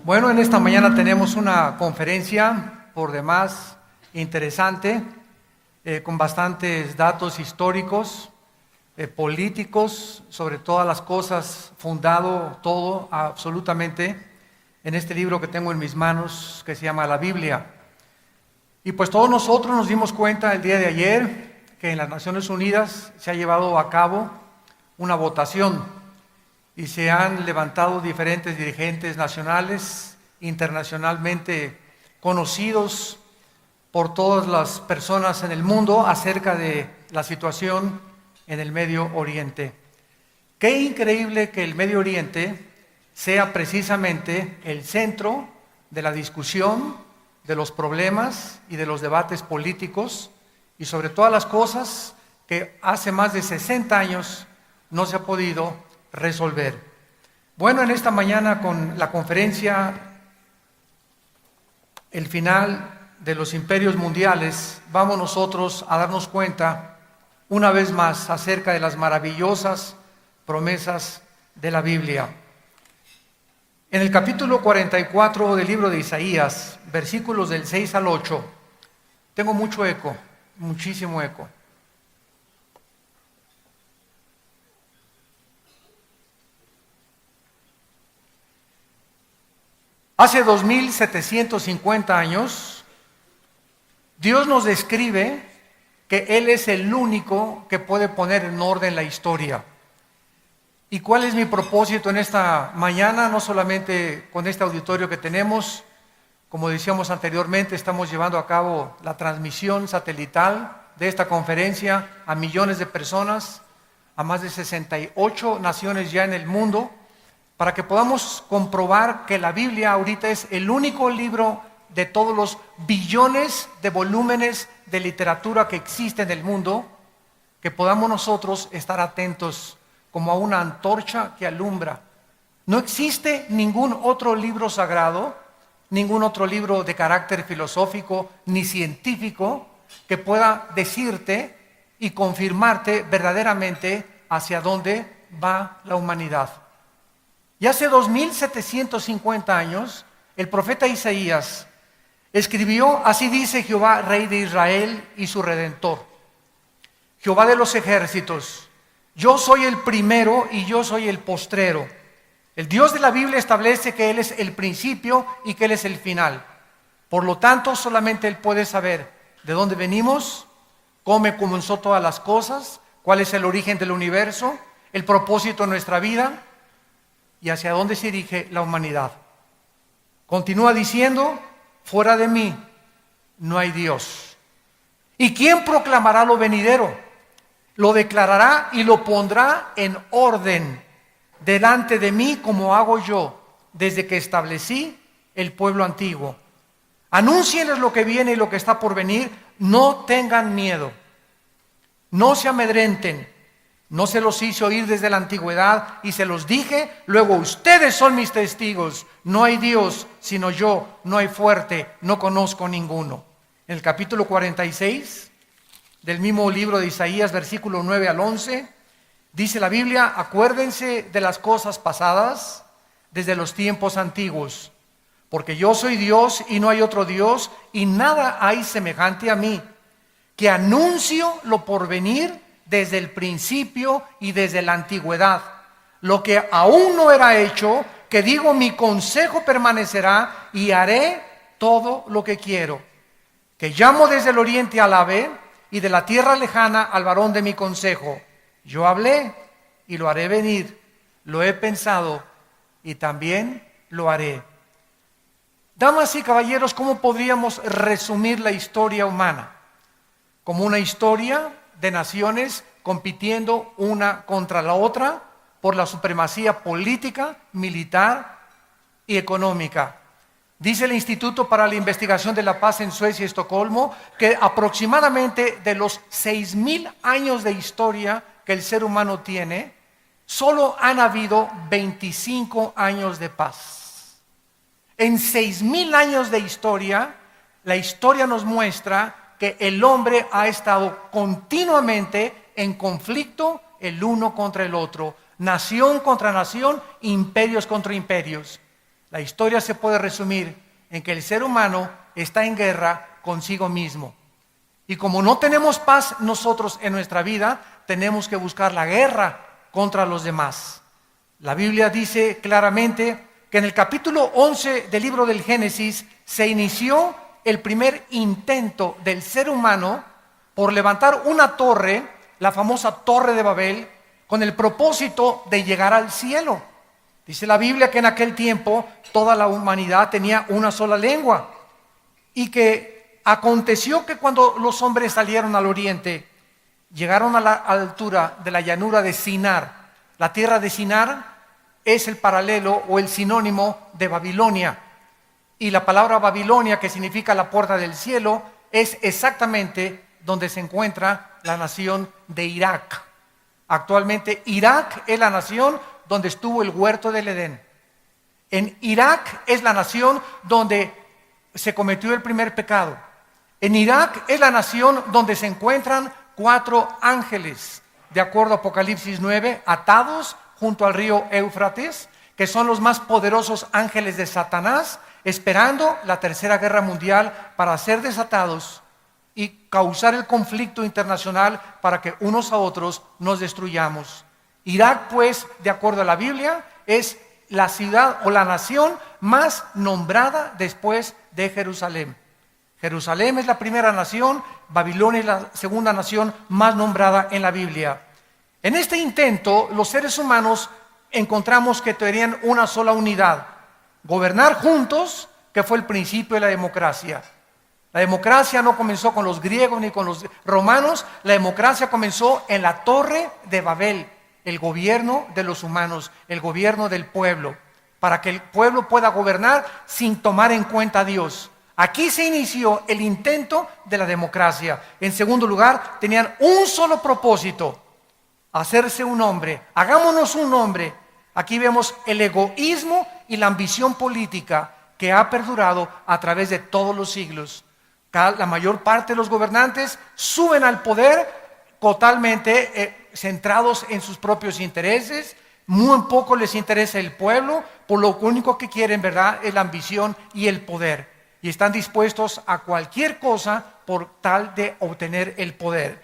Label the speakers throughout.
Speaker 1: Bueno, en esta mañana tenemos una conferencia por demás interesante, con bastantes datos históricos, políticos, sobre todas las cosas, fundado todo absolutamente en este libro que tengo en mis manos, que se llama la Biblia. Y pues todos nosotros nos dimos cuenta el día de ayer que en las Naciones Unidas se ha llevado a cabo una votación y se han levantado diferentes dirigentes nacionales, internacionalmente conocidos por todas las personas en el mundo acerca de la situación en el Medio Oriente. Qué increíble que el Medio Oriente sea precisamente el centro de la discusión, de los problemas y de los debates políticos, y sobre todas las cosas que hace más de 60 años no se ha podido resolver. Bueno, en esta mañana con la conferencia El final de los imperios mundiales, vamos nosotros a darnos cuenta una vez más acerca de las maravillosas promesas de la Biblia. En el capítulo 44 del libro de Isaías, versículos del 6 al 8, tengo mucho eco, muchísimo eco. Hace 2750 años, Dios nos describe que Él es el único que puede poner en orden la historia. ¿Y cuál es mi propósito en esta mañana? No solamente con este auditorio que tenemos, como decíamos anteriormente, estamos llevando a cabo la transmisión satelital de esta conferencia a millones de personas, a más de 68 naciones ya en el mundo, para que podamos comprobar que la Biblia ahorita es el único libro de todos los billones de volúmenes de literatura que existe en el mundo, que podamos nosotros estar atentos como a una antorcha que alumbra. No existe ningún otro libro sagrado, ningún otro libro de carácter filosófico ni científico que pueda decirte y confirmarte verdaderamente hacia dónde va la humanidad. Y hace 2750 años, el profeta Isaías escribió: así dice Jehová, Rey de Israel y su Redentor, Jehová de los ejércitos, yo soy el primero y yo soy el postrero. El Dios de la Biblia establece que Él es el principio y que Él es el final. Por lo tanto, solamente Él puede saber de dónde venimos, cómo comenzó todas las cosas, cuál es el origen del universo, el propósito de nuestra vida y hacia dónde se dirige la humanidad. Continúa diciendo: fuera de mí no hay Dios. ¿Y quién proclamará lo venidero? Lo declarará y lo pondrá en orden delante de mí, como hago yo desde que establecí el pueblo antiguo. Anúncienles lo que viene y lo que está por venir. No tengan miedo, no se amedrenten. No se los hice oír desde la antigüedad y se los dije, luego ustedes son mis testigos. No hay Dios sino yo, no hay fuerte, no conozco ninguno. En el capítulo 46 del mismo libro de Isaías, versículo 9 al 11, dice la Biblia: acuérdense de las cosas pasadas desde los tiempos antiguos, porque yo soy Dios y no hay otro Dios, y nada hay semejante a mí, que anuncio lo porvenir desde el principio y desde la antigüedad, lo que aún no era hecho, que digo, mi consejo permanecerá y haré todo lo que quiero, que llamo desde el oriente al ave y de la tierra lejana al varón de mi consejo. Yo hablé y lo haré venir, lo he pensado y también lo haré. Damas y caballeros, ¿cómo podríamos resumir la historia humana? Como una historia de naciones compitiendo una contra la otra por la supremacía política, militar y económica. Dice el Instituto para la Investigación de la Paz en Suecia y Estocolmo que aproximadamente de los 6,000 años de historia que el ser humano tiene, solo han habido 25 años de paz. En 6,000 años de historia, la historia nos muestra que el hombre ha estado continuamente en conflicto el uno contra el otro, nación contra nación, imperios contra imperios. La historia se puede resumir en que el ser humano está en guerra consigo mismo. Y como no tenemos paz nosotros en nuestra vida, tenemos que buscar la guerra contra los demás. La Biblia dice claramente que en el capítulo 11 del libro del Génesis se inició el primer intento del ser humano por levantar una torre, la famosa Torre de Babel, con el propósito de llegar al cielo. Dice la Biblia que en aquel tiempo toda la humanidad tenía una sola lengua y que aconteció que cuando los hombres salieron al oriente, llegaron a la altura de la llanura de Sinar. La tierra de Sinar es el paralelo o el sinónimo de Babilonia. Y la palabra Babilonia, que significa la puerta del cielo, es exactamente donde se encuentra la nación de Irak. Actualmente Irak es la nación donde estuvo el huerto del Edén. En Irak es la nación donde se cometió el primer pecado. En Irak es la nación donde se encuentran 4 ángeles, de acuerdo a Apocalipsis 9, atados junto al río Éufrates, que son los más poderosos ángeles de Satanás, esperando la tercera guerra mundial para ser desatados y causar el conflicto internacional para que unos a otros nos destruyamos. Irak, pues, de acuerdo a la Biblia, es la ciudad o la nación más nombrada después de Jerusalén. Jerusalén es la primera nación, Babilonia es la segunda nación más nombrada en la Biblia. En este intento, los seres humanos encontramos que tenían una sola unidad: gobernar juntos, que fue el principio de la democracia. La democracia no comenzó con los griegos ni con los romanos, la democracia comenzó en la Torre de Babel, el gobierno de los humanos, el gobierno del pueblo, para que el pueblo pueda gobernar sin tomar en cuenta a Dios. Aquí se inició el intento de la democracia. En segundo lugar, tenían un solo propósito: hacerse un hombre. Hagámonos un hombre. Aquí vemos el egoísmo y la ambición política que ha perdurado a través de todos los siglos. La mayor parte de los gobernantes suben al poder totalmente centrados en sus propios intereses. Muy poco les interesa el pueblo, por lo único que quieren, ¿verdad?, es la ambición y el poder. Y están dispuestos a cualquier cosa por tal de obtener el poder.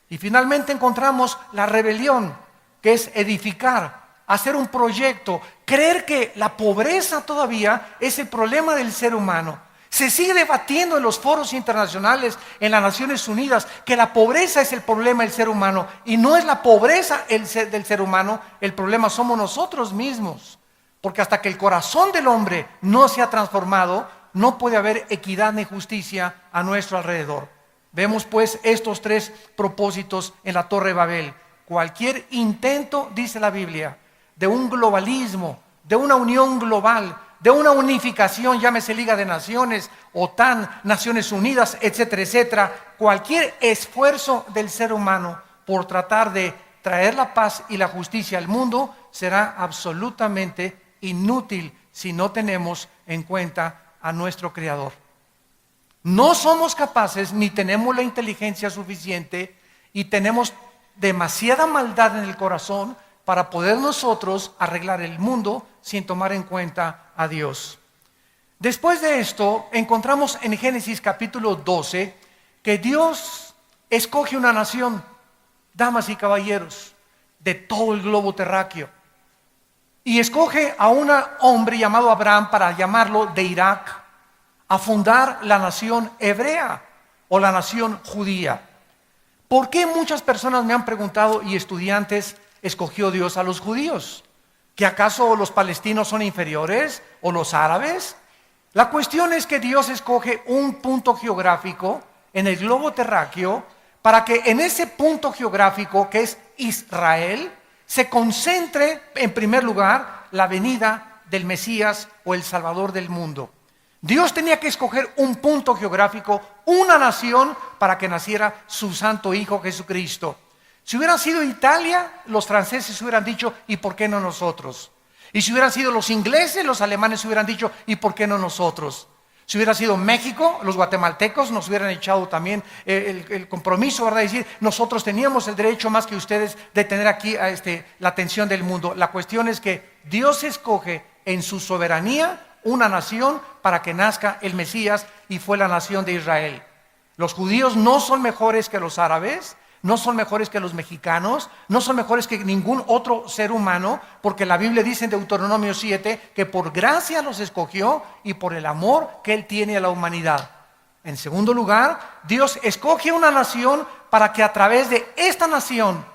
Speaker 1: Y finalmente encontramos la rebelión, que es edificar, hacer un proyecto, creer que la pobreza todavía es el problema del ser humano. Se sigue debatiendo en los foros internacionales, en las Naciones Unidas, que la pobreza es el problema del ser humano. Y no es la pobreza del ser humano, el problema somos nosotros mismos. Porque hasta que el corazón del hombre no se ha transformado, no puede haber equidad ni justicia a nuestro alrededor. Vemos pues estos 3 propósitos en la Torre de Babel. Cualquier intento, dice la Biblia, de un globalismo, de una unión global, de una unificación, llámese Liga de Naciones, OTAN, Naciones Unidas, etcétera, etcétera, cualquier esfuerzo del ser humano por tratar de traer la paz y la justicia al mundo será absolutamente inútil si no tenemos en cuenta a nuestro Creador. No somos capaces ni tenemos la inteligencia suficiente y tenemos demasiada maldad en el corazón para poder nosotros arreglar el mundo sin tomar en cuenta a Dios. Después de esto, encontramos en Génesis capítulo 12 que Dios escoge una nación, damas y caballeros, de todo el globo terráqueo. Y escoge a un hombre llamado Abraham para llamarlo de Irak, a fundar la nación hebrea o la nación judía. ¿Por qué muchas personas me han preguntado y estudiantes escogió Dios a los judíos? ¿Que acaso los palestinos son inferiores o los árabes? La cuestión es que Dios escoge un punto geográfico en el globo terráqueo para que en ese punto geográfico, que es Israel, se concentre en primer lugar la venida del Mesías o el Salvador del mundo. Dios tenía que escoger un punto geográfico, una nación, para que naciera su santo Hijo Jesucristo. Si hubiera sido Italia, los franceses hubieran dicho, ¿y por qué no nosotros? Y si hubieran sido los ingleses, los alemanes hubieran dicho, ¿y por qué no nosotros? Si hubiera sido México, los guatemaltecos nos hubieran echado también el compromiso, ¿verdad? De decir, nosotros teníamos el derecho más que ustedes de tener aquí la atención del mundo. La cuestión es que Dios escoge en su soberanía una nación para que nazca el Mesías, y fue la nación de Israel. Los judíos no son mejores que los árabes, no son mejores que los mexicanos, no son mejores que ningún otro ser humano, porque la Biblia dice en Deuteronomio 7 que por gracia los escogió y por el amor que Él tiene a la humanidad. En segundo lugar, Dios escoge una nación para que a través de esta nación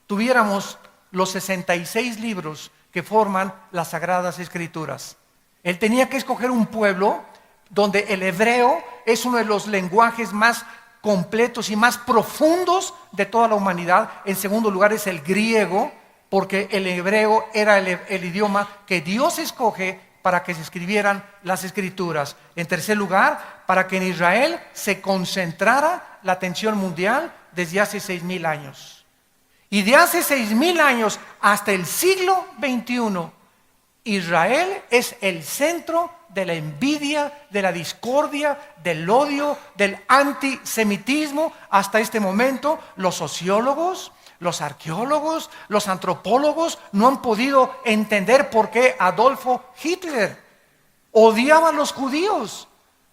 Speaker 1: tuviéramos los 66 libros que forman las Sagradas Escrituras. Él tenía que escoger un pueblo donde el hebreo es uno de los lenguajes más completos y más profundos de toda la humanidad. En segundo lugar es el griego, porque el hebreo era el idioma que Dios escoge para que se escribieran las Escrituras. En tercer lugar, para que en Israel se concentrara la atención mundial desde hace 6,000 años. Y de hace 6,000 años hasta el siglo XXI, Israel es el centro de la envidia, de la discordia, del odio, del antisemitismo. Hasta este momento, los sociólogos, los arqueólogos, los antropólogos no han podido entender por qué Adolfo Hitler odiaba a los judíos.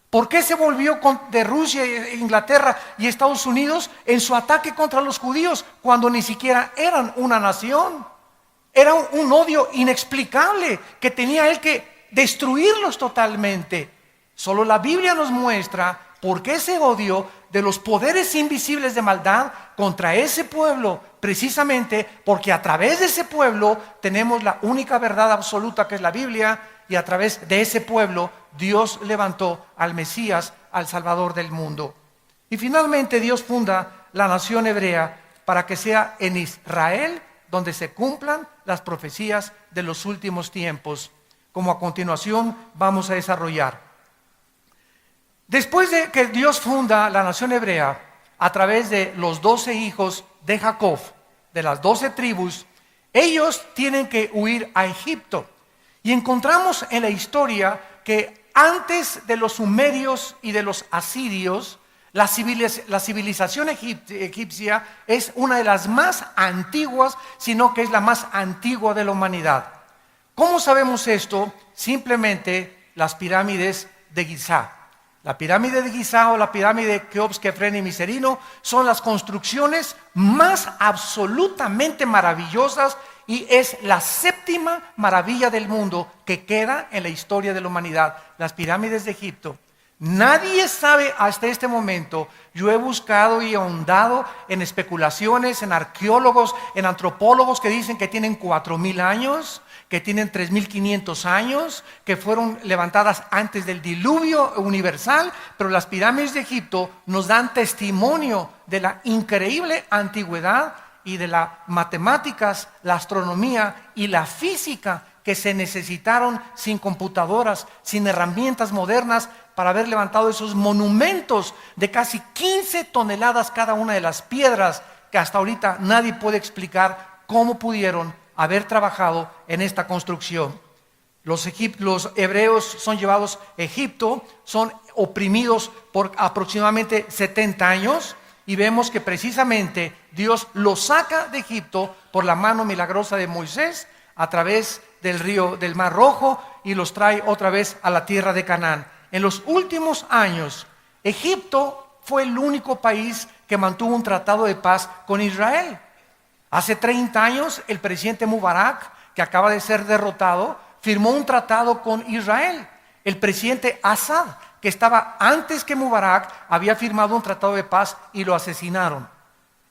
Speaker 1: ¿Por qué se volvió de Rusia, Inglaterra y Estados Unidos en su ataque contra los judíos cuando ni siquiera eran una nación? Era un odio inexplicable que tenía él que destruirlos totalmente. Solo la Biblia nos muestra por qué ese odio de los poderes invisibles de maldad contra ese pueblo, precisamente porque a través de ese pueblo tenemos la única verdad absoluta, que es la Biblia, y a través de ese pueblo Dios levantó al Mesías, al Salvador del mundo. Y finalmente Dios funda la nación hebrea para que sea en Israel donde se cumplan las profecías de los últimos tiempos, como a continuación vamos a desarrollar. Después de que Dios funda la nación hebrea a través de los 12 hijos de Jacob, de las 12 tribus, ellos tienen que huir a Egipto. Y encontramos en la historia que antes de los sumerios y de los asirios, la civilización egipcia es una de las más antiguas, sino que es la más antigua de la humanidad. ¿Cómo sabemos esto? Simplemente las pirámides de Giza. La pirámide de Giza o la pirámide de Keops, Kefren y Miserino son las construcciones más absolutamente maravillosas y es la séptima maravilla del mundo que queda en la historia de la humanidad, las pirámides de Egipto. Nadie sabe hasta este momento. Yo he buscado y ahondado en especulaciones, en arqueólogos, en antropólogos que dicen que tienen 4,000 años, que tienen 3,500 años, que fueron levantadas antes del diluvio universal, pero las pirámides de Egipto nos dan testimonio de la increíble antigüedad y de las matemáticas, la astronomía y la física que se necesitaron sin computadoras, sin herramientas modernas, para haber levantado esos monumentos de casi 15 toneladas cada una de las piedras, que hasta ahorita nadie puede explicar cómo pudieron haber trabajado en esta construcción. Los hebreos son llevados a Egipto, son oprimidos por aproximadamente 70 años, y vemos que precisamente Dios los saca de Egipto por la mano milagrosa de Moisés a través del río del Mar Rojo, y los trae otra vez a la tierra de Canaán. En los últimos años, Egipto fue el único país que mantuvo un tratado de paz con Israel. Hace 30 años, el presidente Mubarak, que acaba de ser derrotado, firmó un tratado con Israel. El presidente Assad, que estaba antes que Mubarak, había firmado un tratado de paz y lo asesinaron.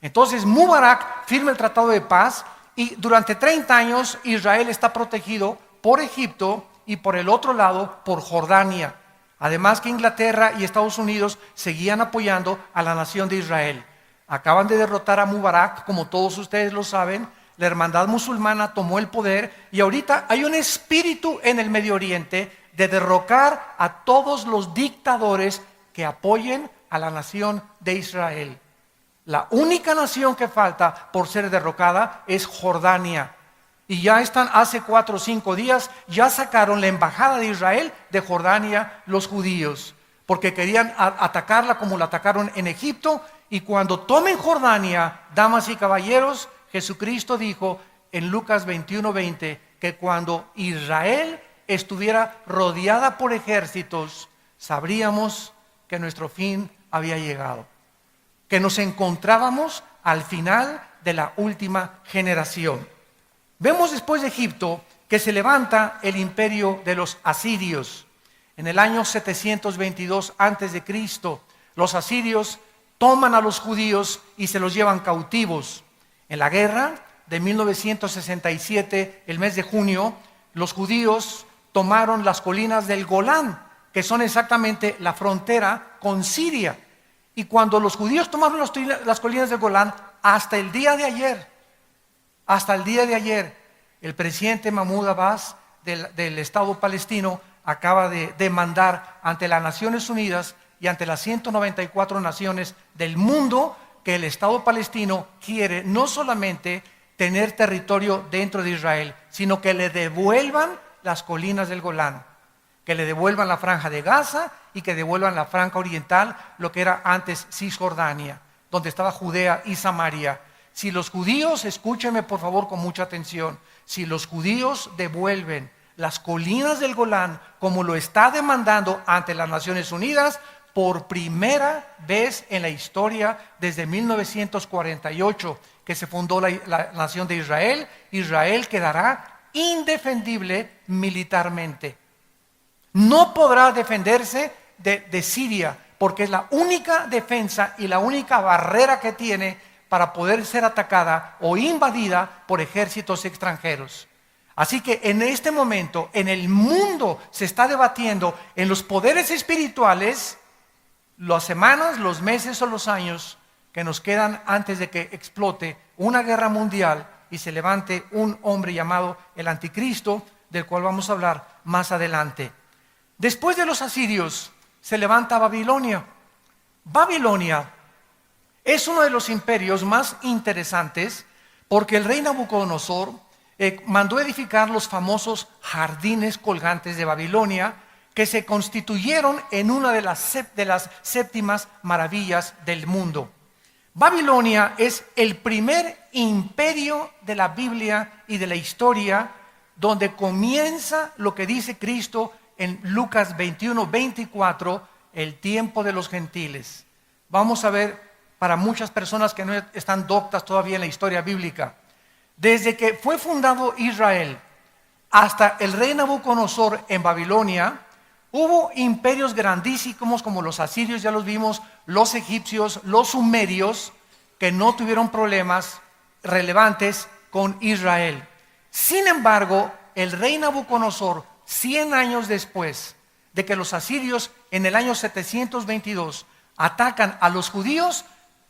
Speaker 1: Entonces Mubarak firma el tratado de paz y durante 30 años Israel está protegido por Egipto y por el otro lado por Jordania. Además que Inglaterra y Estados Unidos seguían apoyando a la nación de Israel. Acaban de derrotar a Mubarak, como todos ustedes lo saben. La hermandad musulmana tomó el poder y ahorita hay un espíritu en el Medio Oriente de derrocar a todos los dictadores que apoyen a la nación de Israel. La única nación que falta por ser derrocada es Jordania. Y ya están, hace 4 o 5 días, ya sacaron la embajada de Israel de Jordania los judíos, porque querían atacarla como la atacaron en Egipto. Y cuando tomen Jordania, damas y caballeros, Jesucristo dijo en Lucas 21:20 que cuando Israel estuviera rodeada por ejércitos, sabríamos que nuestro fin había llegado, que nos encontrábamos al final de la última generación. Vemos después de Egipto que se levanta el imperio de los asirios. En el año 722 a.C., los asirios toman a los judíos y se los llevan cautivos. En la guerra de 1967, el mes de junio, los judíos tomaron las colinas del Golán, que son exactamente la frontera con Siria. Y cuando los judíos tomaron las colinas del Golán, hasta el día de ayer, el presidente Mahmoud Abbas del Estado palestino acaba de demandar ante las Naciones Unidas y ante las 194 naciones del mundo que el Estado palestino quiere no solamente tener territorio dentro de Israel, sino que le devuelvan las colinas del Golán, que le devuelvan la franja de Gaza y que devuelvan la franja oriental, lo que era antes Cisjordania, donde estaba Judea y Samaria. Si los judíos, escúchenme por favor con mucha atención, si los judíos devuelven las colinas del Golán como lo está demandando ante las Naciones Unidas, por primera vez en la historia desde 1948 que se fundó la nación de Israel, Israel quedará indefendible militarmente. No podrá defenderse de Siria, porque es la única defensa y la única barrera que tiene para poder ser atacada o invadida por ejércitos extranjeros. Así que en este momento, en el mundo se está debatiendo en los poderes espirituales las semanas, los meses o los años que nos quedan antes de que explote una guerra mundial y se levante un hombre llamado el Anticristo, del cual vamos a hablar más adelante. Después de los asirios se levanta Babilonia. Babilonia es uno de los imperios más interesantes porque el rey Nabucodonosor mandó edificar los famosos jardines colgantes de Babilonia, que se constituyeron en una de las séptimas maravillas del mundo. Babilonia es el primer imperio de la Biblia y de la historia, donde comienza lo que dice Cristo en Lucas 21:24, el tiempo de los gentiles. Vamos a ver, para muchas personas que no están doctas todavía en la historia bíblica, desde que fue fundado Israel hasta el rey Nabucodonosor en Babilonia, hubo imperios grandísimos como los asirios, ya los vimos, los egipcios, los sumerios, que no tuvieron problemas relevantes con Israel. Sin embargo, el rey Nabucodonosor, 100 años después de que los asirios en el año 722 atacan a los judíos,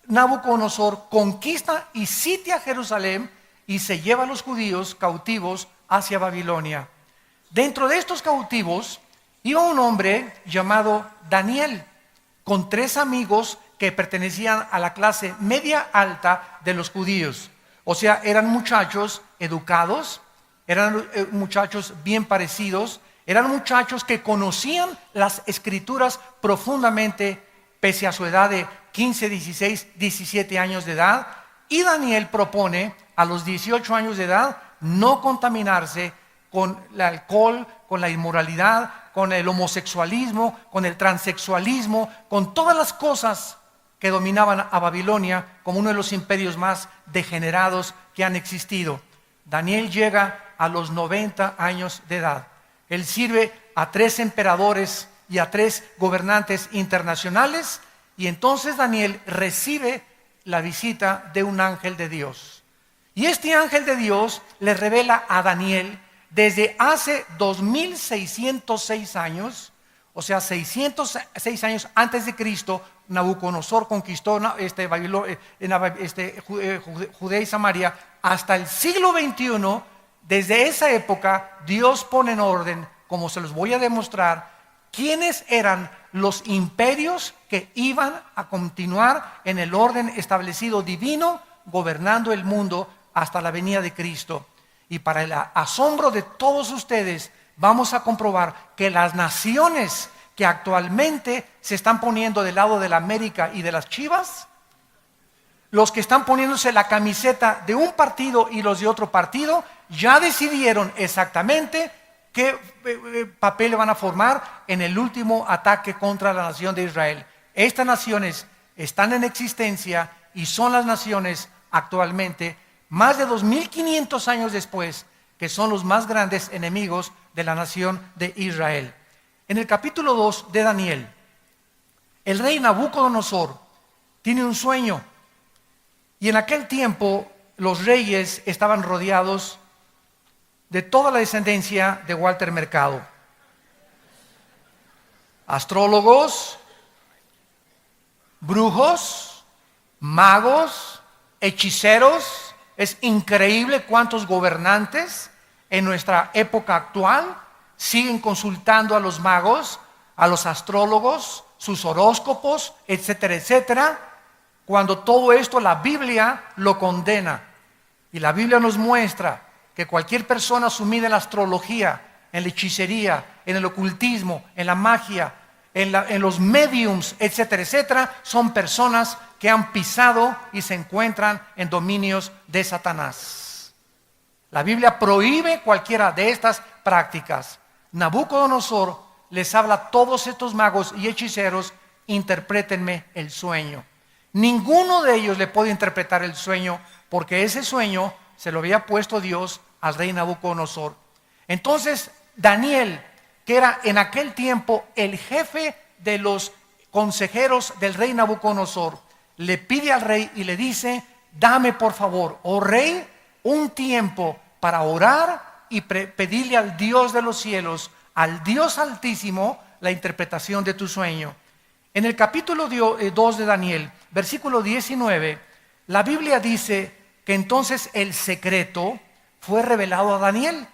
Speaker 1: Nabucodonosor conquista y sitia Jerusalén y se lleva a los judíos cautivos hacia Babilonia. Dentro de estos cautivos iba un hombre llamado Daniel, con 3 amigos que pertenecían a la clase media alta de los judíos. O sea, eran muchachos educados, eran muchachos bien parecidos, eran muchachos que conocían las escrituras profundamente, pese a su edad de 15, 16, 17 años de edad. Y Daniel propone a los 18 años de edad no contaminarse con el alcohol, con la inmoralidad, con el homosexualismo, con el transexualismo, con todas las cosas que dominaban a Babilonia como uno de los imperios más degenerados que han existido. Daniel llega a los 90 años de edad. Él sirve a 3 emperadores y a 3 gobernantes internacionales, y entonces Daniel recibe la visita de un ángel de Dios. Y este ángel de Dios le revela a Daniel desde hace 2606 años, o sea, 606 años antes de Cristo, Nabucodonosor conquistó Judea y Samaria. Hasta el siglo XXI, desde esa época, Dios pone en orden, como se los voy a demostrar, quiénes eran los imperios que iban a continuar en el orden establecido divino, gobernando el mundo hasta la venida de Cristo. Y para el asombro de todos ustedes, vamos a comprobar que las naciones que actualmente se están poniendo del lado de la América y de las Chivas, los que están poniéndose la camiseta de un partido y los de otro partido, ya decidieron exactamente ¿qué papel van a formar en el último ataque contra la nación de Israel? Estas naciones están en existencia y son las naciones actualmente, más de 2500 años después, que son los más grandes enemigos de la nación de Israel. En el capítulo 2 de Daniel, el rey Nabucodonosor tiene un sueño, y en aquel tiempo los reyes estaban rodeados de toda la descendencia de Walter Mercado. Astrólogos, brujos, magos, hechiceros. Es increíble cuántos gobernantes en nuestra época actual siguen consultando a los magos, a los astrólogos, sus horóscopos, etcétera, etcétera, cuando todo esto la Biblia lo condena. Y la Biblia nos muestra que cualquier persona sumida en la astrología, en la hechicería, en el ocultismo, en la magia, en los mediums, etcétera, etcétera, son personas que han pisado y se encuentran en dominios de Satanás. La Biblia prohíbe cualquiera de estas prácticas. Nabucodonosor les habla a todos estos magos y hechiceros: interprétenme el sueño. Ninguno de ellos le puede interpretar el sueño, porque ese sueño se lo había puesto Dios al rey Nabucodonosor. Entonces Daniel, que era en aquel tiempo el jefe de los consejeros del rey Nabucodonosor, le pide al rey y le dice: dame por favor, oh rey, un tiempo para orar y pedirle al Dios de los cielos, al Dios altísimo, la interpretación de tu sueño. En el capítulo 2 de Daniel, versículo 19, la Biblia dice que entonces el secreto fue revelado a Daniel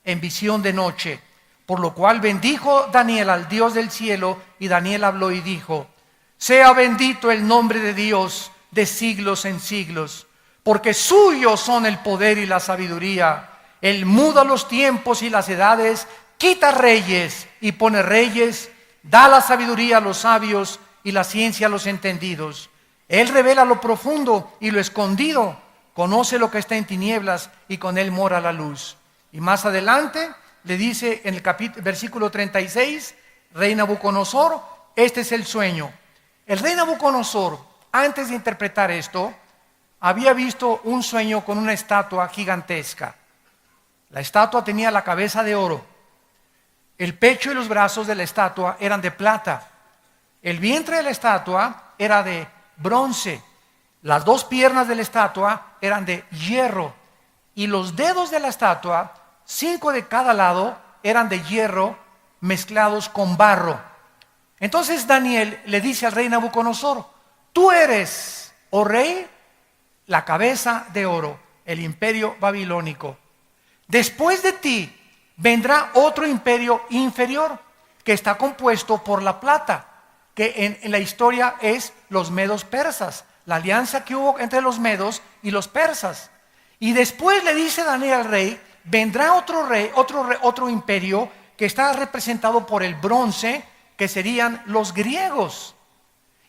Speaker 1: en visión de noche, por lo cual bendijo Daniel al Dios del cielo, y Daniel habló y dijo: sea bendito el nombre de Dios de siglos en siglos, porque suyos son el poder y la sabiduría. Él muda los tiempos y las edades, quita reyes y pone reyes, da la sabiduría a los sabios y la ciencia a los entendidos. Él revela lo profundo y lo escondido, conoce lo que está en tinieblas y con él mora la luz. Y más adelante le dice en el versículo 36, rey Nabucodonosor, este es el sueño. El rey Nabucodonosor, antes de interpretar esto, había visto un sueño con una estatua gigantesca. La estatua tenía la cabeza de oro, el pecho y los brazos de la estatua eran de plata, el vientre de la estatua era de bronce, las dos piernas de la estatua eran de hierro, y los dedos de la estatua, 5 de cada lado, eran de hierro mezclados con barro. Entonces Daniel le dice al rey Nabucodonosor: tú eres, oh rey, la cabeza de oro, el imperio babilónico. Después de ti vendrá otro imperio inferior, que está compuesto por la plata, que en la historia es los medos persas, la alianza que hubo entre los medos y los persas. Y después le dice Daniel al rey: vendrá otro imperio que está representado por el bronce, que serían los griegos.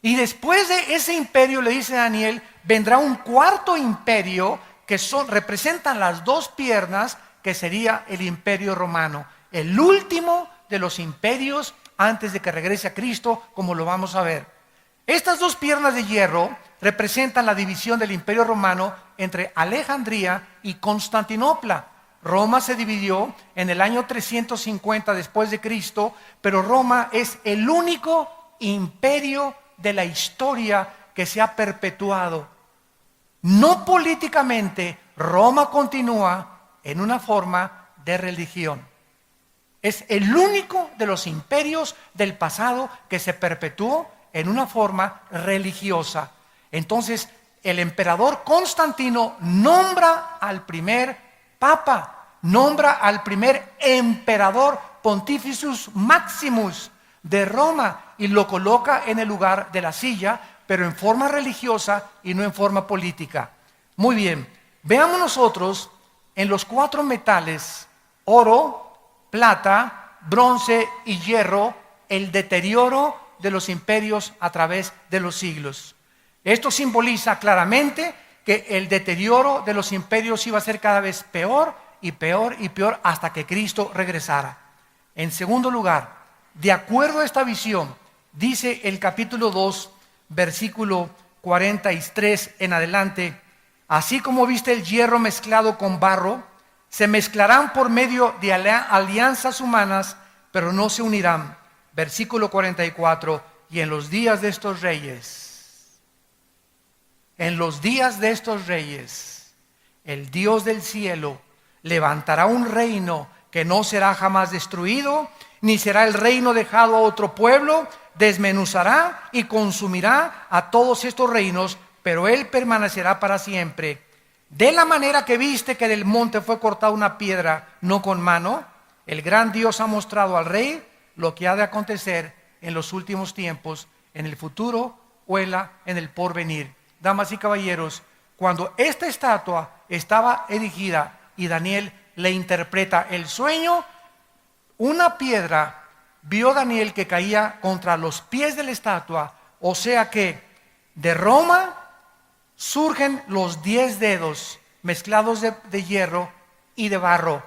Speaker 1: Y después de ese imperio, le dice Daniel, vendrá un cuarto imperio que representan las dos piernas, que sería el imperio romano, el último de los imperios antes de que regrese a Cristo, como lo vamos a ver. Estas dos piernas de hierro representan la división del imperio romano entre Alejandría y Constantinopla. Roma se dividió en el año 350 después de Cristo, pero Roma es el único imperio de la historia que se ha perpetuado. No políticamente, Roma continúa en una forma de religión. Es el único de los imperios del pasado que se perpetuó en una forma religiosa. Entonces, el emperador Constantino nombra al primer papa, nombra al primer emperador Pontificus Maximus de Roma y lo coloca en el lugar de la silla, pero en forma religiosa y no en forma política. Muy bien, veamos nosotros en los 4 metales, oro, plata, bronce y hierro, el deterioro de los imperios a través de los siglos. Esto simboliza claramente que el deterioro de los imperios iba a ser cada vez peor y peor hasta que Cristo regresara. En segundo lugar, de acuerdo a esta visión, dice el capítulo 2, versículo 43 en adelante: así como viste el hierro mezclado con barro, se mezclarán por medio de alianzas humanas, pero no se unirán. Versículo 44, y en los días de estos reyes, el Dios del cielo levantará un reino que no será jamás destruido, ni será el reino dejado a otro pueblo. Desmenuzará y consumirá a todos estos reinos, pero él permanecerá para siempre. De la manera que viste que del monte fue cortada una piedra, no con mano, el gran Dios ha mostrado al rey lo que ha de acontecer en los últimos tiempos, en el futuro o en el porvenir. Damas y caballeros, cuando esta estatua estaba erigida y Daniel le interpreta el sueño, una piedra vio Daniel que caía contra los pies de la estatua. O sea que de Roma surgen los 10 dedos mezclados de hierro y de barro.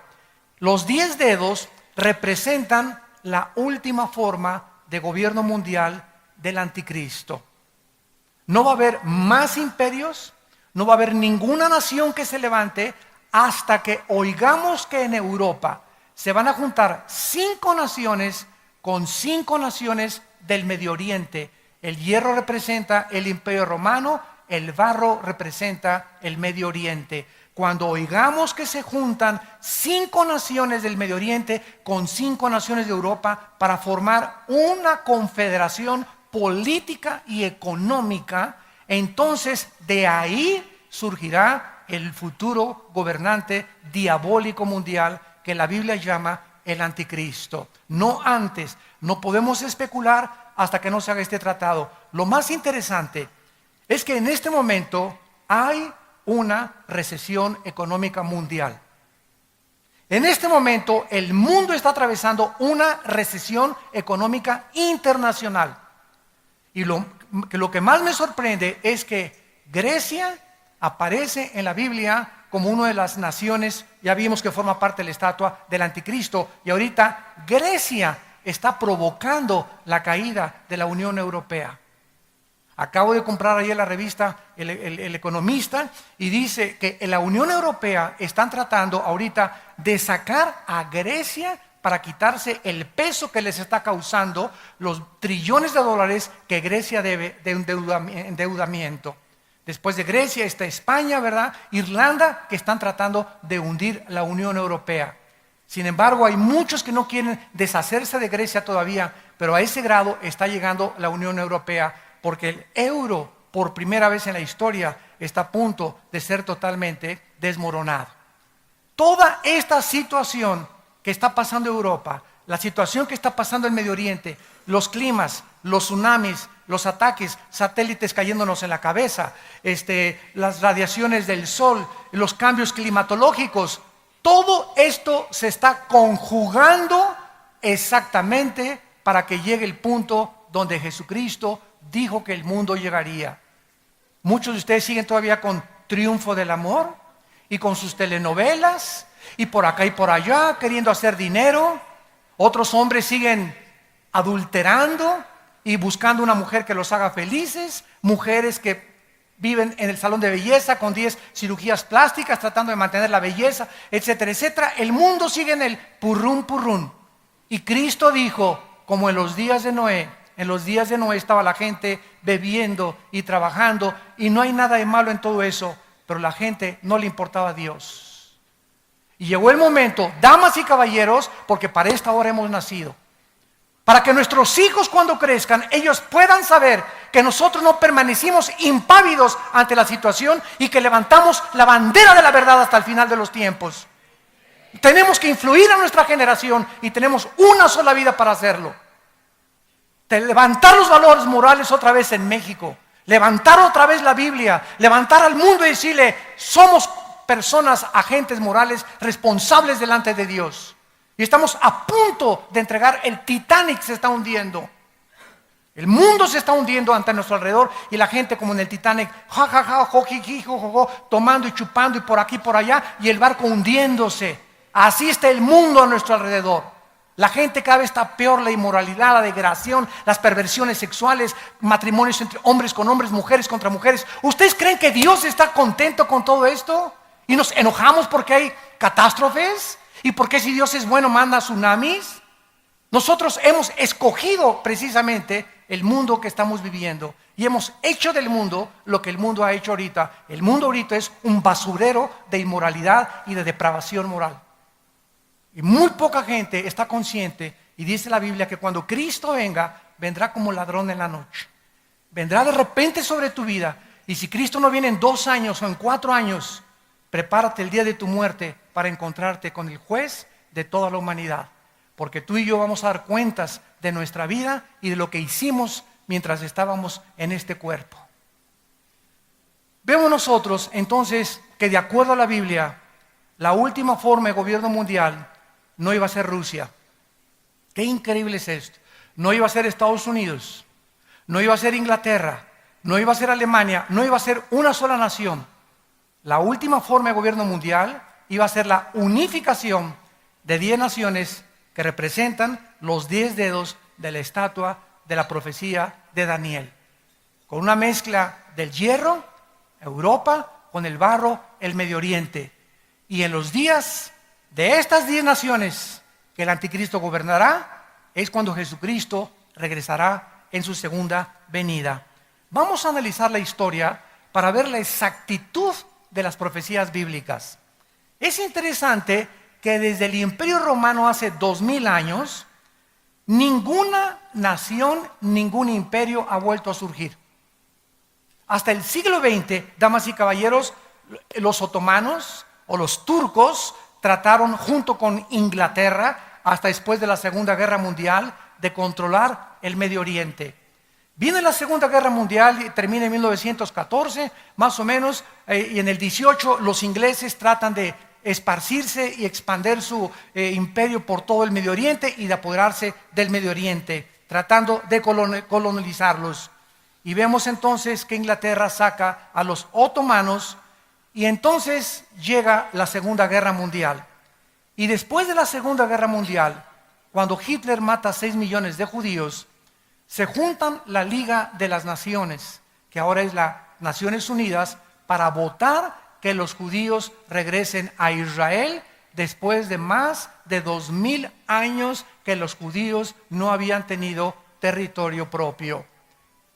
Speaker 1: Los 10 dedos representan la última forma de gobierno mundial del anticristo. No va a haber más imperios, no va a haber ninguna nación que se levante hasta que oigamos que en Europa se van a juntar 5 naciones con 5 naciones del Medio Oriente. El hierro representa el Imperio Romano, el barro representa el Medio Oriente. Cuando oigamos que se juntan 5 naciones del Medio Oriente con 5 naciones de Europa para formar una confederación política y económica, entonces de ahí surgirá el futuro gobernante diabólico mundial que la Biblia llama el anticristo. No antes, no podemos especular hasta que no se haga este tratado. Lo más interesante es que en este momento hay una recesión económica mundial. En este momento el mundo está atravesando una recesión económica internacional. Y lo que más me sorprende es que Grecia aparece en la Biblia como una de las naciones, ya vimos que forma parte de la estatua del anticristo, y ahorita Grecia está provocando la caída de la Unión Europea. Acabo de comprar ayer la revista El Economista, y dice que en la Unión Europea están tratando ahorita de sacar a Grecia para quitarse el peso que les está causando los trillones de dólares que Grecia debe de endeudamiento. Después de Grecia está España, ¿verdad? Irlanda, que están tratando de hundir la Unión Europea. Sin embargo, hay muchos que no quieren deshacerse de Grecia todavía, pero a ese grado está llegando la Unión Europea, porque el euro, por primera vez en la historia, está a punto de ser totalmente desmoronado. Toda esta situación que está pasando en Europa, la situación que está pasando en Medio Oriente, los climas, los tsunamis, los ataques, satélites cayéndonos en la cabeza, las radiaciones del sol, los cambios climatológicos, todo esto se está conjugando exactamente para que llegue el punto donde Jesucristo dijo que el mundo llegaría. Muchos de ustedes siguen todavía con Triunfo del Amor y con sus telenovelas y por acá y por allá queriendo hacer dinero. Otros hombres siguen adulterando y buscando una mujer que los haga felices, mujeres que viven en el salón de belleza con 10 cirugías plásticas tratando de mantener la belleza, etcétera, etcétera. El mundo sigue en el purrún, purrún. Y Cristo dijo, como en los días de Noé estaba la gente bebiendo y trabajando, y no hay nada de malo en todo eso, pero la gente no le importaba a Dios. Y llegó el momento, damas y caballeros, porque para esta hora hemos nacido, para que nuestros hijos cuando crezcan, ellos puedan saber que nosotros no permanecimos impávidos ante la situación y que levantamos la bandera de la verdad hasta el final de los tiempos. Tenemos que influir a nuestra generación y tenemos una sola vida para hacerlo. Levantar los valores morales otra vez en México, levantar otra vez la Biblia, levantar al mundo y decirle, somos personas, agentes morales, responsables delante de Dios. Y estamos a punto de entregar, el Titanic se está hundiendo. El mundo se está hundiendo ante nuestro alrededor y la gente como en el Titanic, ja, ja, ja, jo, ji, ji, jo, jo, jo, tomando y chupando y por aquí y por allá, y el barco hundiéndose. Así está el mundo a nuestro alrededor. La gente cada vez está peor, la inmoralidad, la degradación, las perversiones sexuales, matrimonios entre hombres con hombres, mujeres contra mujeres. ¿Ustedes creen que Dios está contento con todo esto? ¿Y nos enojamos porque hay catástrofes? ¿Y porque si Dios es bueno manda tsunamis? Nosotros hemos escogido precisamente el mundo que estamos viviendo y hemos hecho del mundo lo que el mundo ha hecho ahorita. El mundo ahorita es un basurero de inmoralidad y de depravación moral. Y muy poca gente está consciente, y dice la Biblia que cuando Cristo venga, vendrá como ladrón en la noche. Vendrá de repente sobre tu vida, y si Cristo no viene en 2 años o en 4 años, prepárate el día de tu muerte para encontrarte con el juez de toda la humanidad. Porque tú y yo vamos a dar cuentas de nuestra vida y de lo que hicimos mientras estábamos en este cuerpo. Vemos nosotros entonces que de acuerdo a la Biblia, la última forma de gobierno mundial no iba a ser Rusia. Qué increíble es esto. No iba a ser Estados Unidos, no iba a ser Inglaterra, no iba a ser Alemania, no iba a ser una sola nación. La última forma de gobierno mundial iba a ser la unificación de 10 naciones que representan los 10 dedos de la estatua de la profecía de Daniel. Con una mezcla del hierro, Europa, con el barro, el Medio Oriente. Y en los días de estas 10 naciones que el anticristo gobernará, es cuando Jesucristo regresará en su segunda venida. Vamos a analizar la historia para ver la exactitud de las profecías bíblicas. Es interesante que desde el Imperio Romano hace 2000 años, ninguna nación, ningún imperio ha vuelto a surgir. Hasta el siglo XX, damas y caballeros, los otomanos o los turcos trataron junto con Inglaterra, hasta después de la Segunda Guerra Mundial, de controlar el Medio Oriente. Viene la Segunda Guerra Mundial y termina en 1914, más o menos, y en el 18 los ingleses tratan de esparcirse y expandir su imperio por todo el Medio Oriente y de apoderarse del Medio Oriente, tratando de colonizarlos. Y vemos entonces que Inglaterra saca a los otomanos y entonces llega la Segunda Guerra Mundial. Y después de la Segunda Guerra Mundial, cuando Hitler mata a 6 millones de judíos, se juntan la Liga de las Naciones, que ahora es las Naciones Unidas, para votar que los judíos regresen a Israel después de más de 2000 años que los judíos no habían tenido territorio propio.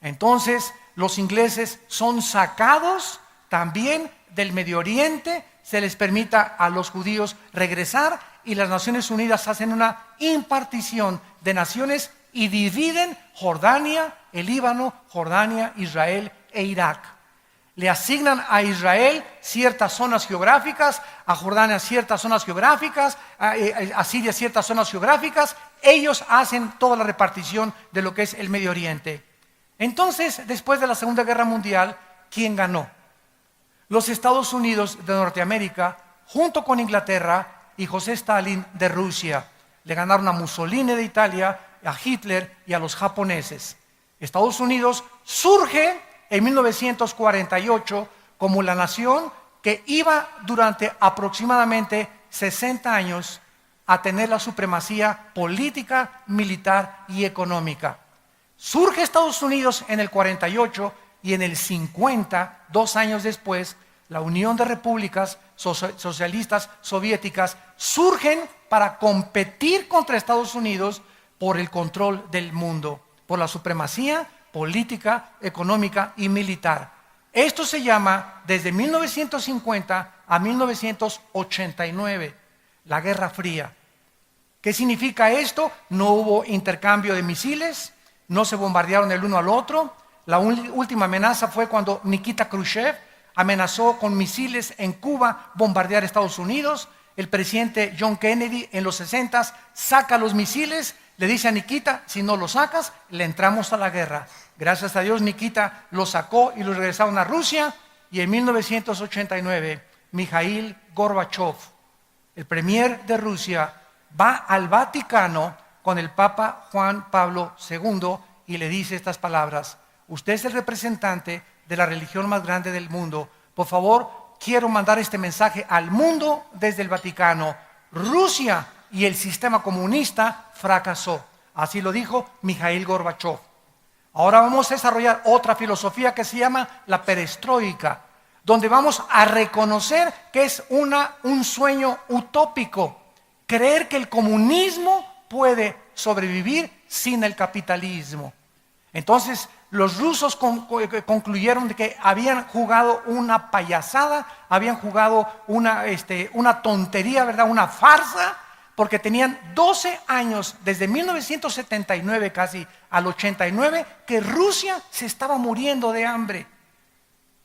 Speaker 1: Entonces los ingleses son sacados también del Medio Oriente, se les permita a los judíos regresar y las Naciones Unidas hacen una impartición de naciones y dividen Jordania, el Líbano, Jordania, Israel e Irak. Le asignan a Israel ciertas zonas geográficas, a Jordania ciertas zonas geográficas, a Siria ciertas zonas geográficas. Ellos hacen toda la repartición de lo que es el Medio Oriente. Entonces, después de la Segunda Guerra Mundial, ¿quién ganó? Los Estados Unidos de Norteamérica, junto con Inglaterra y José Stalin de Rusia. Le ganaron a Mussolini de Italia, a Hitler y a los japoneses. Estados Unidos surge en 1948 como la nación que iba durante aproximadamente 60 años a tener la supremacía política, militar y económica. Surge Estados Unidos en el 48 y en el 50, 2 años después, la Unión de Repúblicas Socialistas Soviéticas surgen para competir contra Estados Unidos por el control del mundo, por la supremacía política, económica y militar. Esto se llama desde 1950 a 1989, la Guerra Fría. ¿Qué significa esto? No hubo intercambio de misiles, no se bombardearon el uno al otro. La última amenaza fue cuando Nikita Khrushchev amenazó con misiles en Cuba bombardear Estados Unidos. El presidente John Kennedy en los 60 saca los misiles, le dice a Nikita, si no los sacas, le entramos a la guerra. Gracias a Dios Nikita los sacó y los regresaron a Rusia. Y en 1989, Mikhail Gorbachev, el premier de Rusia, va al Vaticano con el Papa Juan Pablo II y le dice estas palabras: usted es el representante de la religión más grande del mundo. Por favor, quiero mandar este mensaje al mundo desde el Vaticano. Rusia y el sistema comunista fracasó. Así lo dijo Mikhail Gorbachev. Ahora vamos a desarrollar otra filosofía que se llama la perestroika, donde vamos a reconocer que es un sueño utópico, creer que el comunismo puede sobrevivir sin el capitalismo. Entonces, los rusos concluyeron de que habían jugado una payasada, habían jugado una tontería, ¿verdad? Una farsa, porque tenían 12 años, desde 1979 casi al 89, que Rusia se estaba muriendo de hambre.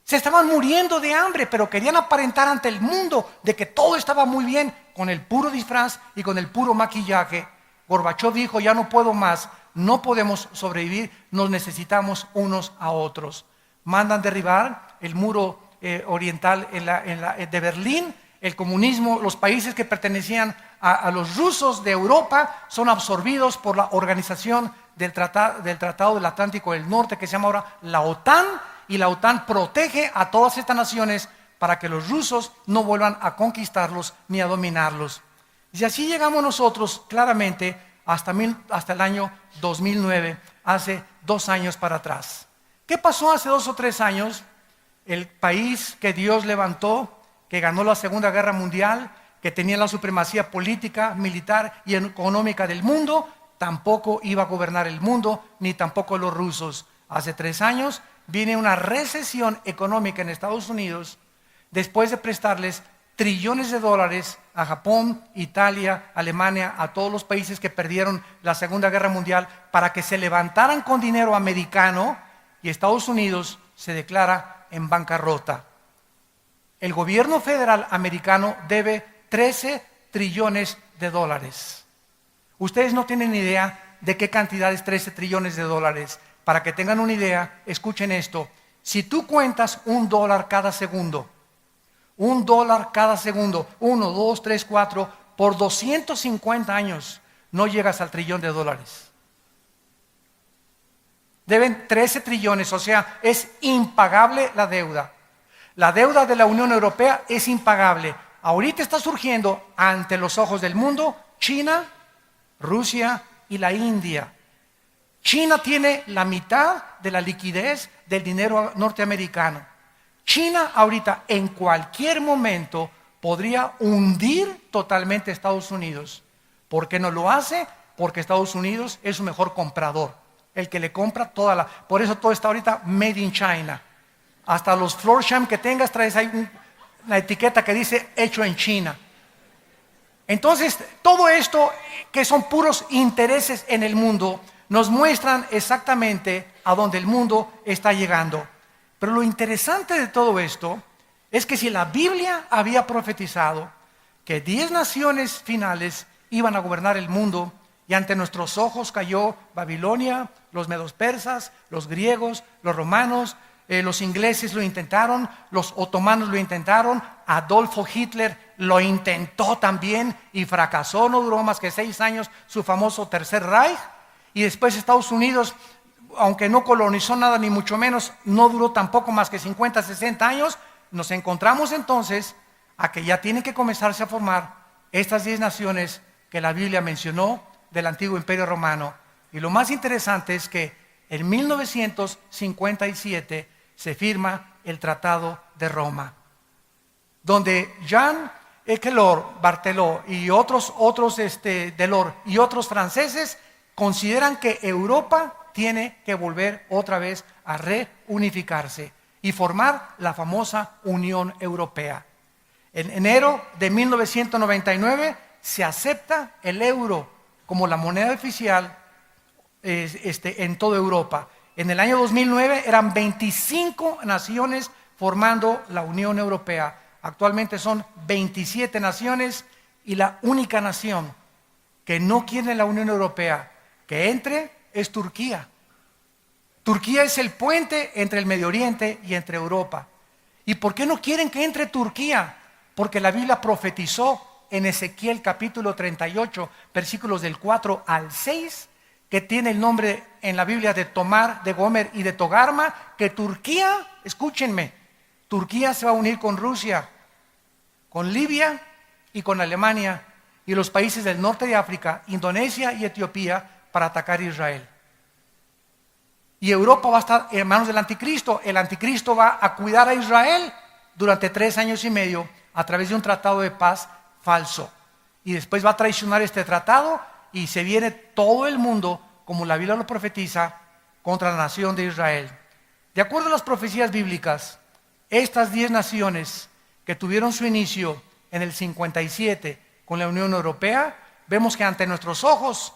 Speaker 1: Se estaban muriendo de hambre, pero querían aparentar ante el mundo de que todo estaba muy bien con el puro disfraz y con el puro maquillaje. Gorbachev dijo, ya no puedo más, no podemos sobrevivir, nos necesitamos unos a otros. Mandan derribar el muro oriental de Berlín. El comunismo, los países que pertenecían a los rusos de Europa son absorbidos por la organización del Tratado del Atlántico del Norte, que se llama ahora la OTAN, y la OTAN protege a todas estas naciones para que los rusos no vuelvan a conquistarlos ni a dominarlos. Y así llegamos nosotros claramente hasta el año 2009, hace 2 años para atrás. ¿Qué pasó hace 2 o 3 años? El país que Dios levantó, que ganó la Segunda Guerra Mundial, que tenía la supremacía política, militar y económica del mundo, tampoco iba a gobernar el mundo, ni tampoco los rusos. Hace 3 años viene una recesión económica en Estados Unidos, después de prestarles trillones de dólares a Japón, Italia, Alemania, a todos los países que perdieron la Segunda Guerra Mundial para que se levantaran con dinero americano, y Estados Unidos se declara en bancarrota. El gobierno federal americano debe 13 trillones de dólares. Ustedes no tienen idea de qué cantidad es 13 trillones de dólares. Para que tengan una idea, escuchen esto. Si tú cuentas $1 cada segundo, $1 cada segundo, 1, 2, 3, 4, por 250 años, no llegas al trillón de dólares. Deben 13 trillones, o sea, es impagable la deuda. La deuda de la Unión Europea es impagable. Ahorita está surgiendo ante los ojos del mundo China, Rusia y la India. China tiene la mitad de la liquidez del dinero norteamericano. China ahorita en cualquier momento podría hundir totalmente a Estados Unidos. ¿Por qué no lo hace? Porque Estados Unidos es su mejor comprador. El que le compra por eso todo está ahorita made in China. Hasta los Florsheim que tengas traes ahí una etiqueta que dice hecho en China. Entonces, todo esto que son puros intereses en el mundo nos muestran exactamente a dónde el mundo está llegando. Pero lo interesante de todo esto es que si la Biblia había profetizado que 10 naciones finales iban a gobernar el mundo, y ante nuestros ojos cayó Babilonia, los medos persas, los griegos, los romanos, los ingleses lo intentaron, los otomanos lo intentaron, Adolfo Hitler lo intentó también y fracasó, no duró más que 6 años su famoso Tercer Reich, y después Estados Unidos, aunque no colonizó nada ni mucho menos, no duró tampoco más que 50, 60 años. Nos encontramos entonces a que ya tienen que comenzarse a formar estas 10 naciones que la Biblia mencionó del antiguo Imperio Romano. Y lo más interesante es que en 1957 se firma el Tratado de Roma, donde Jean Ekelor, Barteló y otros Delors y otros franceses consideran que Europa tiene que volver otra vez a reunificarse y formar la famosa Unión Europea. En enero de 1999 se acepta el euro como la moneda oficial en toda Europa. En el año 2009 eran 25 naciones formando la Unión Europea. Actualmente son 27 naciones y la única nación que no quiere la Unión Europea que entre es Turquía. Turquía es el puente entre el Medio Oriente y entre Europa. ¿Y por qué no quieren que entre Turquía? Porque la Biblia profetizó en Ezequiel capítulo 38, versículos del 4 al 6, que tiene el nombre en la Biblia de Tomar, de Gomer y de Togarma, que Turquía, escúchenme, Turquía se va a unir con Rusia, con Libia y con Alemania, y los países del norte de África, Indonesia y Etiopía, para atacar a Israel. Y Europa va a estar en manos del anticristo. El anticristo va a cuidar a Israel durante 3 años y medio a través de un tratado de paz falso. Y después va a traicionar este tratado y se viene todo el mundo, como la Biblia lo profetiza, contra la nación de Israel. De acuerdo a las profecías bíblicas, estas 10 naciones que tuvieron su inicio en el 57 con la Unión Europea, vemos que ante nuestros ojos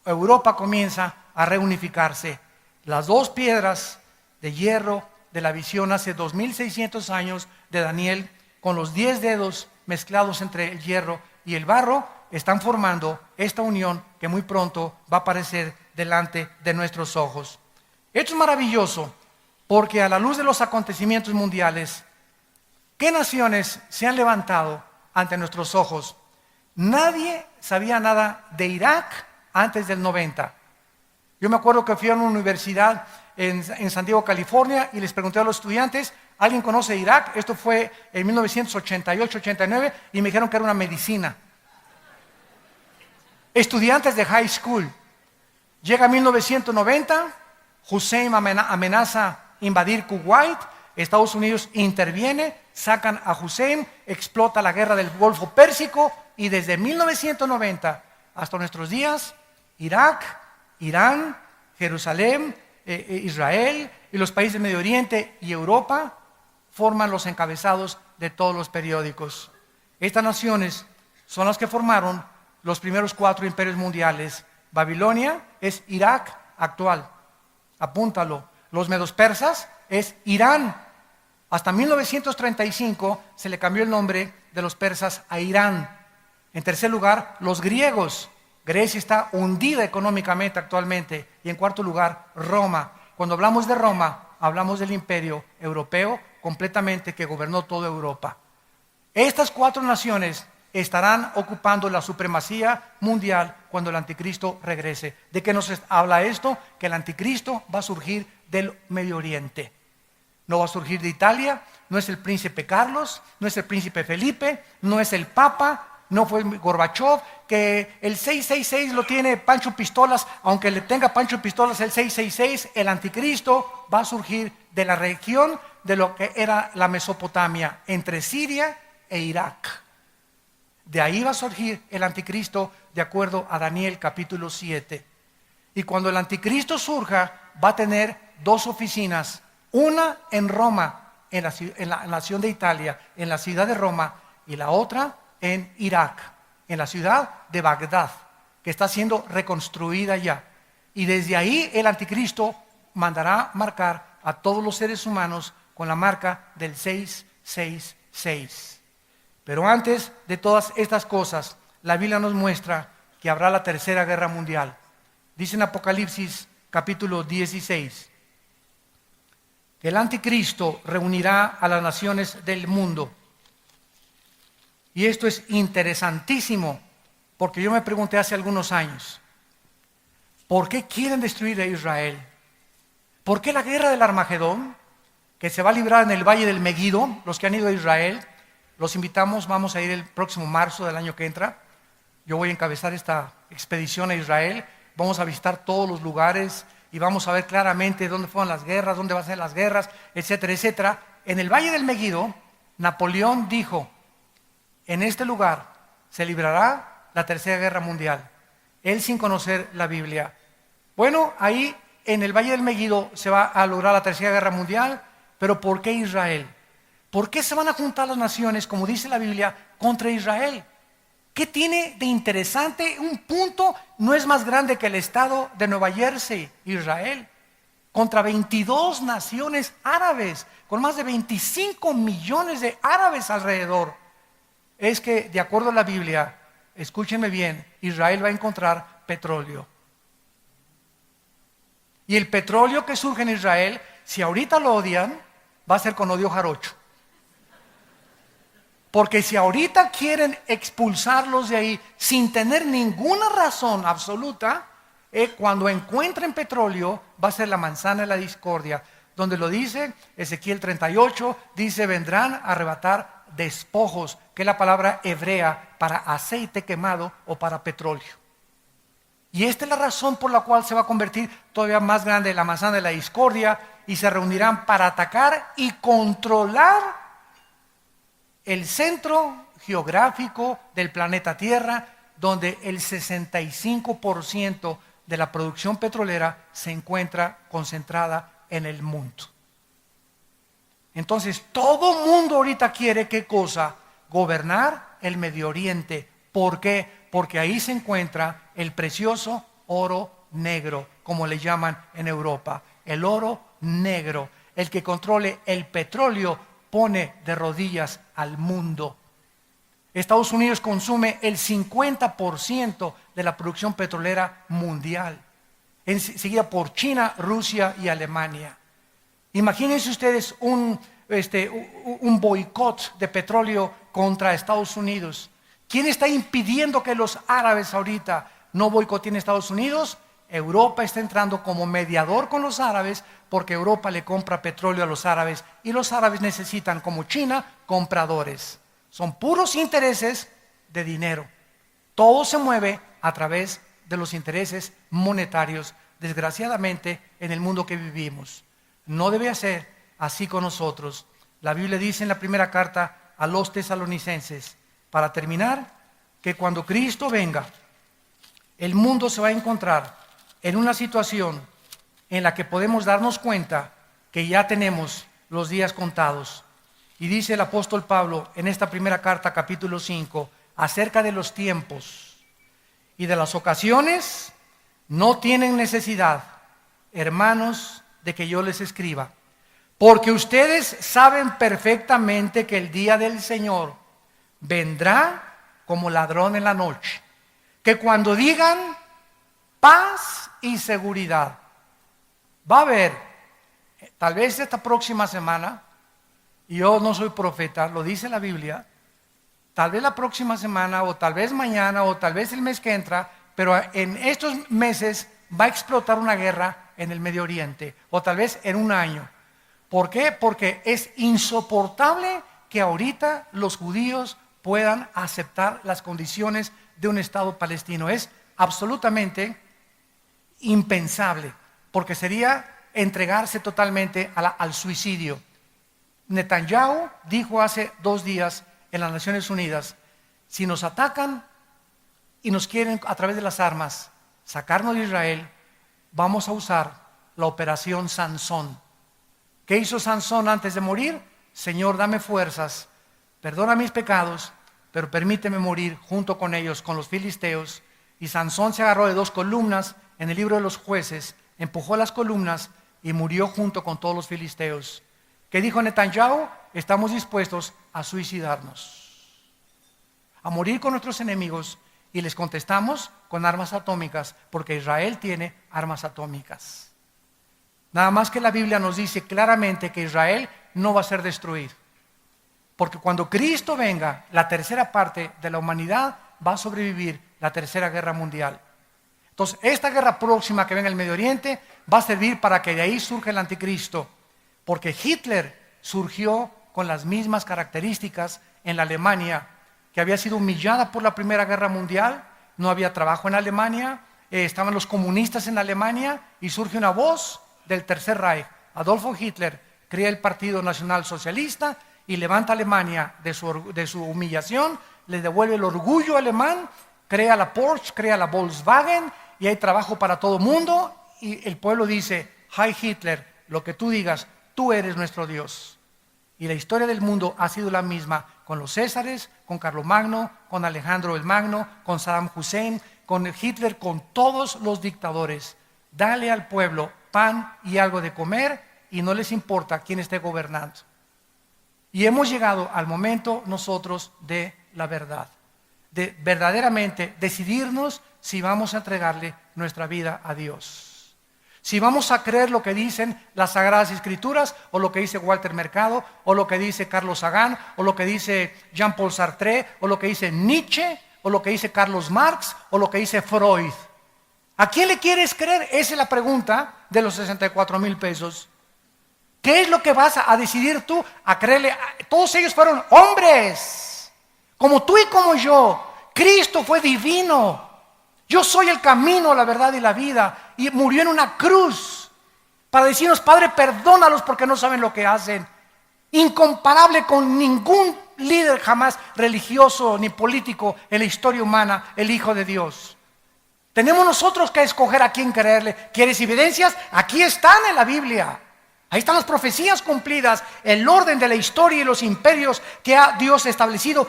Speaker 1: Europa comienza a reunificarse. Las 2 piedras de hierro de la visión hace 2600 años de Daniel, con los 10 dedos mezclados entre el hierro y el barro, están formando esta unión que muy pronto va a aparecer delante de nuestros ojos. Esto es maravilloso porque a la luz de los acontecimientos mundiales, ¿qué naciones se han levantado ante nuestros ojos? Nadie sabía nada de Irak antes del 90. Yo me acuerdo que fui a una universidad en San Diego, California, y les pregunté a los estudiantes, ¿alguien conoce Irak? Esto fue en 1988-89 y me dijeron que era una medicina. Estudiantes de high school. Llega 1990, Hussein amenaza invadir Kuwait, Estados Unidos interviene, sacan a Hussein, explota la guerra del Golfo Pérsico y desde 1990 hasta nuestros días, Irak, Irán, Jerusalén, Israel y los países del Medio Oriente y Europa forman los encabezados de todos los periódicos. Estas naciones son las que formaron los primeros 4 imperios mundiales. Babilonia es Irak actual, apúntalo. Los medos persas es Irán. Hasta 1935 se le cambió el nombre de los persas a Irán. En tercer lugar, los griegos. Grecia está hundida económicamente actualmente. Y en cuarto lugar, Roma. Cuando hablamos de Roma, hablamos del imperio europeo completamente que gobernó toda Europa. Estas 4 naciones estarán ocupando la supremacía mundial cuando el anticristo regrese. ¿De qué nos habla esto? Que el anticristo va a surgir del Medio Oriente. No va a surgir de Italia, no es el príncipe Carlos, no es el príncipe Felipe, no es el Papa, no fue Gorbachev, que el 666 lo tiene Pancho Pistolas, aunque le tenga Pancho Pistolas el 666, el anticristo va a surgir de la región de lo que era la Mesopotamia, entre Siria e Irak. De ahí va a surgir el anticristo de acuerdo a Daniel capítulo 7. Y cuando el anticristo surja, va a tener 2 oficinas, una en Roma, en la nación de Italia, en la ciudad de Roma, y la otra en Irak, en la ciudad de Bagdad, que está siendo reconstruida ya. Y desde ahí el anticristo mandará marcar a todos los seres humanos con la marca del 666. Pero antes de todas estas cosas, la Biblia nos muestra que habrá la tercera guerra mundial. Dice en Apocalipsis capítulo 16 que el anticristo reunirá a las naciones del mundo. Y esto es interesantísimo, porque yo me pregunté hace algunos años, ¿por qué quieren destruir a Israel? ¿Por qué la guerra del Armagedón, que se va a librar en el Valle del Megido? Los que han ido a Israel, los invitamos, vamos a ir el próximo marzo del año que entra. Yo voy a encabezar esta expedición a Israel. Vamos a visitar todos los lugares y vamos a ver claramente dónde fueron las guerras, dónde van a ser las guerras, etcétera, etcétera. En el Valle del Megido, Napoleón dijo, en este lugar se librará la tercera guerra mundial. Él sin conocer la Biblia. Bueno, ahí en el Valle del Megido se va a lograr la tercera guerra mundial, pero ¿por qué Israel? ¿Por qué se van a juntar las naciones, como dice la Biblia, contra Israel? ¿Qué tiene de interesante? Un punto no es más grande que el estado de Nueva Jersey, Israel, contra 22 naciones árabes, con más de 25 millones de árabes alrededor. Es que, de acuerdo a la Biblia, escúchenme bien, Israel va a encontrar petróleo. Y el petróleo que surge en Israel, si ahorita lo odian, va a ser con odio jarocho. Porque si ahorita quieren expulsarlos de ahí sin tener ninguna razón absoluta, cuando encuentren petróleo va a ser la manzana de la discordia. Donde lo dice Ezequiel 38, dice vendrán a arrebatar despojos, que es la palabra hebrea para aceite quemado o para petróleo. Y esta es la razón por la cual se va a convertir todavía más grande la manzana de la discordia, y se reunirán para atacar y controlar el centro geográfico del planeta Tierra, donde el 65% de la producción petrolera se encuentra concentrada en el mundo. Entonces, todo mundo ahorita quiere, ¿qué cosa? Gobernar el Medio Oriente. ¿Por qué? Porque ahí se encuentra el precioso oro negro, como le llaman en Europa. El oro negro, el que controle el petróleo, pone de rodillas al mundo. Estados Unidos consume el 50% de la producción petrolera mundial, seguida por China, Rusia y Alemania. Imagínense ustedes un boicot de petróleo contra Estados Unidos. ¿Quién está impidiendo que los árabes ahorita no boicoteen Estados Unidos? Europa está entrando como mediador con los árabes, porque Europa le compra petróleo a los árabes y los árabes necesitan, como China, compradores. Son puros intereses de dinero. Todo se mueve a través de los intereses monetarios, desgraciadamente, en el mundo que vivimos. No debe ser así con nosotros. La Biblia dice en la primera carta a los tesalonicenses, para terminar, que cuando Cristo venga, el mundo se va a encontrar en una situación en la que podemos darnos cuenta que ya tenemos los días contados. Y dice el apóstol Pablo en esta primera carta, capítulo 5, acerca de los tiempos y de las ocasiones: no tienen necesidad, hermanos, de que yo les escriba, porque ustedes saben perfectamente que el día del Señor vendrá como ladrón en la noche, que cuando digan paz y seguridad, va a haber, tal vez esta próxima semana, y yo no soy profeta, lo dice la Biblia, tal vez la próxima semana, o tal vez mañana, o tal vez el mes que entra, pero en estos meses va a explotar una guerra en el Medio Oriente, o tal vez en un año. ¿Por qué? Porque es insoportable que ahorita los judíos puedan aceptar las condiciones de un Estado palestino. Es absolutamente impensable, porque sería entregarse totalmente al suicidio. Netanyahu dijo hace 2 días en las Naciones Unidas: si nos atacan y nos quieren a través de las armas sacarnos de Israel, vamos a usar la operación Sansón. ¿Qué hizo Sansón antes de morir? Señor, dame fuerzas, perdona mis pecados, pero permíteme morir junto con ellos, con los filisteos. Y Sansón se agarró de 2 columnas en el libro de los Jueces, empujó las columnas y murió junto con todos los filisteos. ¿Qué dijo Netanyahu? Estamos dispuestos a suicidarnos, a morir con nuestros enemigos, y les contestamos con armas atómicas, porque Israel tiene armas atómicas. Nada más que la Biblia nos dice claramente que Israel no va a ser destruido, porque cuando Cristo venga, la tercera parte de la humanidad va a sobrevivir la tercera guerra mundial. Entonces, esta guerra próxima que venga en el Medio Oriente va a servir para que de ahí surja el anticristo, porque Hitler surgió con las mismas características en la Alemania, que había sido humillada por la Primera Guerra Mundial. No había trabajo en Alemania, estaban los comunistas en Alemania, y surge una voz del Tercer Reich. Adolfo Hitler crea el Partido Nacional Socialista y levanta a Alemania de su humillación, le devuelve el orgullo alemán, crea la Porsche, crea la Volkswagen, y hay trabajo para todo mundo, y el pueblo dice: Heil Hitler, lo que tú digas, tú eres nuestro Dios. Y la historia del mundo ha sido la misma con los Césares, con Carlomagno, con Alejandro el Magno, con Saddam Hussein, con Hitler, con todos los dictadores. Dale al pueblo pan y algo de comer y no les importa quién esté gobernando. Y hemos llegado al momento nosotros de la verdad, de verdaderamente decidirnos si vamos a entregarle nuestra vida a Dios. Si vamos a creer lo que dicen las Sagradas Escrituras, o lo que dice Walter Mercado, o lo que dice Carlos Sagan, o lo que dice Jean-Paul Sartre, o lo que dice Nietzsche, o lo que dice Carlos Marx, o lo que dice Freud. ¿A quién le quieres creer? Esa es la pregunta de los 64,000 pesos. ¿Qué es lo que vas a decidir tú a creerle? Todos ellos fueron hombres, como tú y como yo. Cristo fue divino. Yo soy el camino, la verdad y la vida. Y murió en una cruz para decirnos: Padre, perdónalos porque no saben lo que hacen. Incomparable con ningún líder jamás religioso ni político en la historia humana, el Hijo de Dios. Tenemos nosotros que escoger a quién creerle. ¿Quieres evidencias? Aquí están en la Biblia. Ahí están las profecías cumplidas. El orden de la historia y los imperios que ha Dios establecido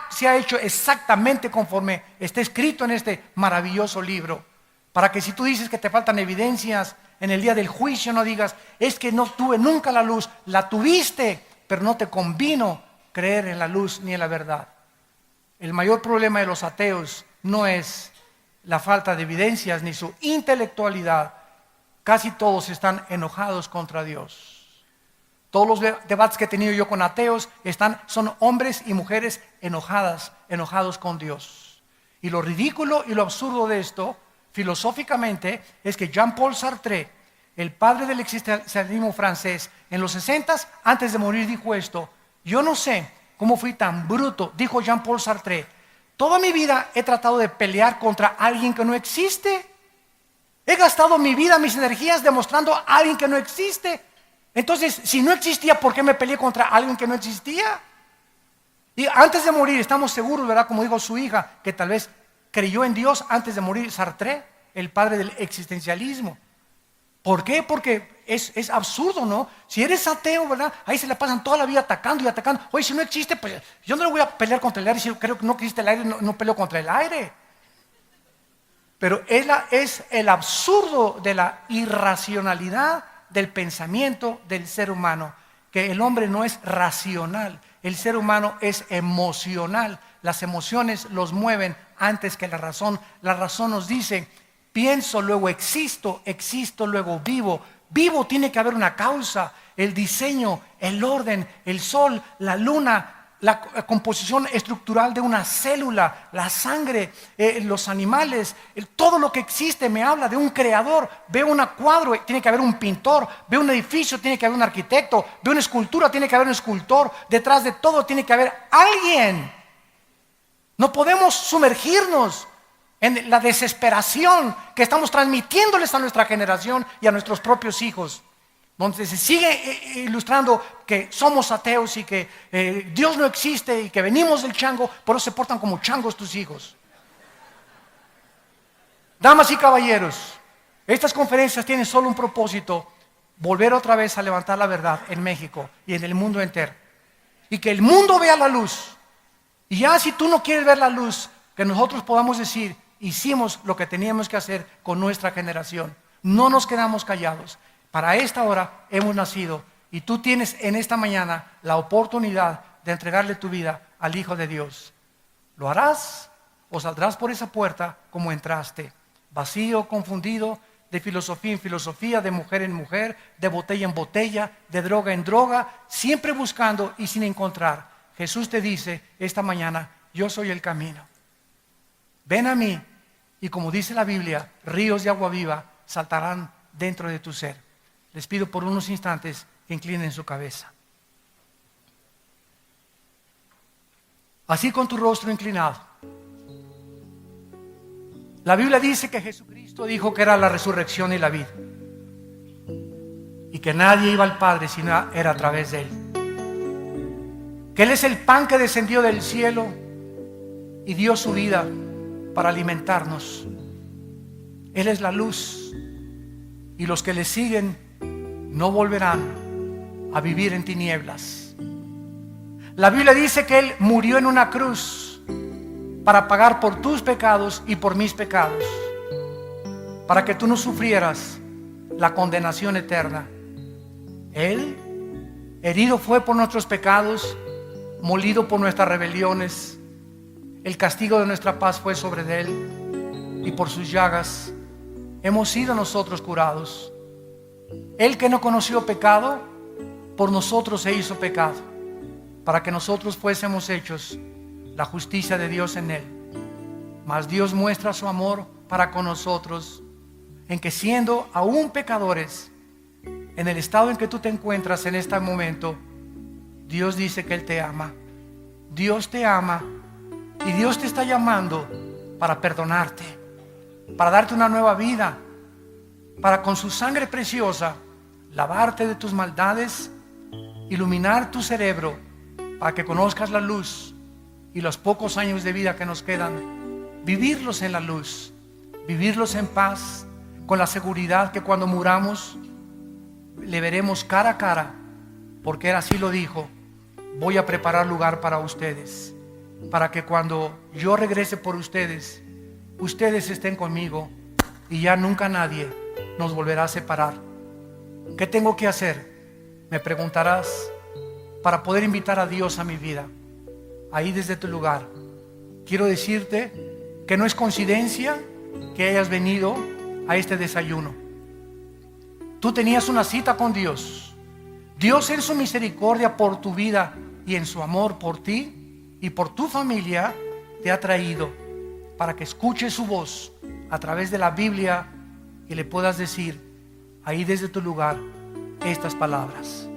Speaker 1: se ha hecho exactamente conforme está escrito en este maravilloso libro. Para que si tú dices que te faltan evidencias en el día del juicio, no digas: es que no tuve nunca la luz. La tuviste, pero no te convino creer en la luz ni en la verdad. El mayor problema de los ateos no es la falta de evidencias ni su intelectualidad. Casi todos están enojados contra Dios. Todos los debates que he tenido yo con ateos son hombres y mujeres enojados con Dios. Y lo ridículo y lo absurdo de esto, filosóficamente, es que Jean-Paul Sartre, el padre del existencialismo francés, en los 60s, antes de morir, dijo esto: yo no sé cómo fui tan bruto, dijo Jean-Paul Sartre. Toda mi vida he tratado de pelear contra alguien que no existe. He gastado mi vida, mis energías demostrando a alguien que no existe. Entonces, si no existía, ¿por qué me peleé contra alguien que no existía? Y antes de morir, estamos seguros, ¿verdad? Como dijo su hija, que tal vez creyó en Dios antes de morir, Sartre, el padre del existencialismo. ¿Por qué? Porque es absurdo, ¿no? Si eres ateo, ¿verdad? Ahí se la pasan toda la vida atacando y atacando. Oye, si no existe, pues yo no le voy a pelear contra el aire. Si yo creo que no existe el aire, no peleo contra el aire. Pero es el absurdo de la irracionalidad del pensamiento del ser humano, que el hombre no es racional, el ser humano es emocional. Las emociones los mueven antes que la razón. La razón nos dice: pienso, luego existo, existo, luego vivo. Vivo tiene que haber una causa, el diseño, el orden, el sol, la luna, la composición estructural de una célula, la sangre, los animales, todo lo que existe me habla de un creador. Veo un cuadro, tiene que haber un pintor. Veo un edificio, tiene que haber un arquitecto. Veo una escultura, tiene que haber un escultor. Detrás de todo tiene que haber alguien. No podemos sumergirnos en la desesperación que estamos transmitiéndoles a nuestra generación y a nuestros propios hijos, donde se sigue ilustrando que somos ateos y que Dios no existe y que venimos del chango. Por eso se portan como changos tus hijos. Damas y caballeros, estas conferencias tienen solo un propósito: volver otra vez a levantar la verdad en México y en el mundo entero, y que el mundo vea la luz. Y ya, si tú no quieres ver la luz, que nosotros podamos decir: hicimos lo que teníamos que hacer con nuestra generación. No nos quedamos callados. Para esta hora hemos nacido, y tú tienes en esta mañana la oportunidad de entregarle tu vida al Hijo de Dios. ¿Lo harás o saldrás por esa puerta como entraste? Vacío, confundido, de filosofía en filosofía, de mujer en mujer, de botella en botella, de droga en droga, siempre buscando y sin encontrar. Jesús te dice esta mañana: yo soy el camino. Ven a mí, y como dice la Biblia, ríos de agua viva saltarán dentro de tu ser. Les pido por unos instantes que inclinen su cabeza. Así, con tu rostro inclinado. La Biblia dice que Jesucristo dijo que era la resurrección y la vida, y que nadie iba al Padre si no era a través de Él. Que Él es el pan que descendió del cielo y dio su vida para alimentarnos. Él es la luz, y los que le siguen no volverán a vivir en tinieblas. La Biblia dice que Él murió en una cruz para pagar por tus pecados y por mis pecados, para que tú no sufrieras la condenación eterna. Él herido fue por nuestros pecados, molido por nuestras rebeliones. El castigo de nuestra paz fue sobre Él, y por sus llagas hemos sido nosotros curados. Él, que no conoció pecado, por nosotros se hizo pecado, para que nosotros fuésemos hechos la justicia de Dios en Él. Mas Dios muestra su amor para con nosotros, en que siendo aún pecadores, en el estado en que tú te encuentras en este momento, Dios dice que Él te ama. Dios te ama y Dios te está llamando para perdonarte, para darte una nueva vida, para con su sangre preciosa lavarte de tus maldades, iluminar tu cerebro para que conozcas la luz y los pocos años de vida que nos quedan, vivirlos en la luz, vivirlos en paz, con la seguridad que cuando muramos le veremos cara a cara, porque Él así lo dijo: voy a preparar lugar para ustedes, para que cuando yo regrese por ustedes, ustedes estén conmigo y ya nunca nadie nos volverá a separar. ¿Qué tengo que hacer?, me preguntarás, para poder invitar a Dios a mi vida. Ahí desde tu lugar quiero decirte que no es coincidencia que hayas venido a este desayuno. Tú tenías una cita con Dios. Dios en su misericordia por tu vida y en su amor por ti y por tu familia te ha traído para que escuches su voz a través de la Biblia y le puedas decir ahí desde tu lugar estas palabras: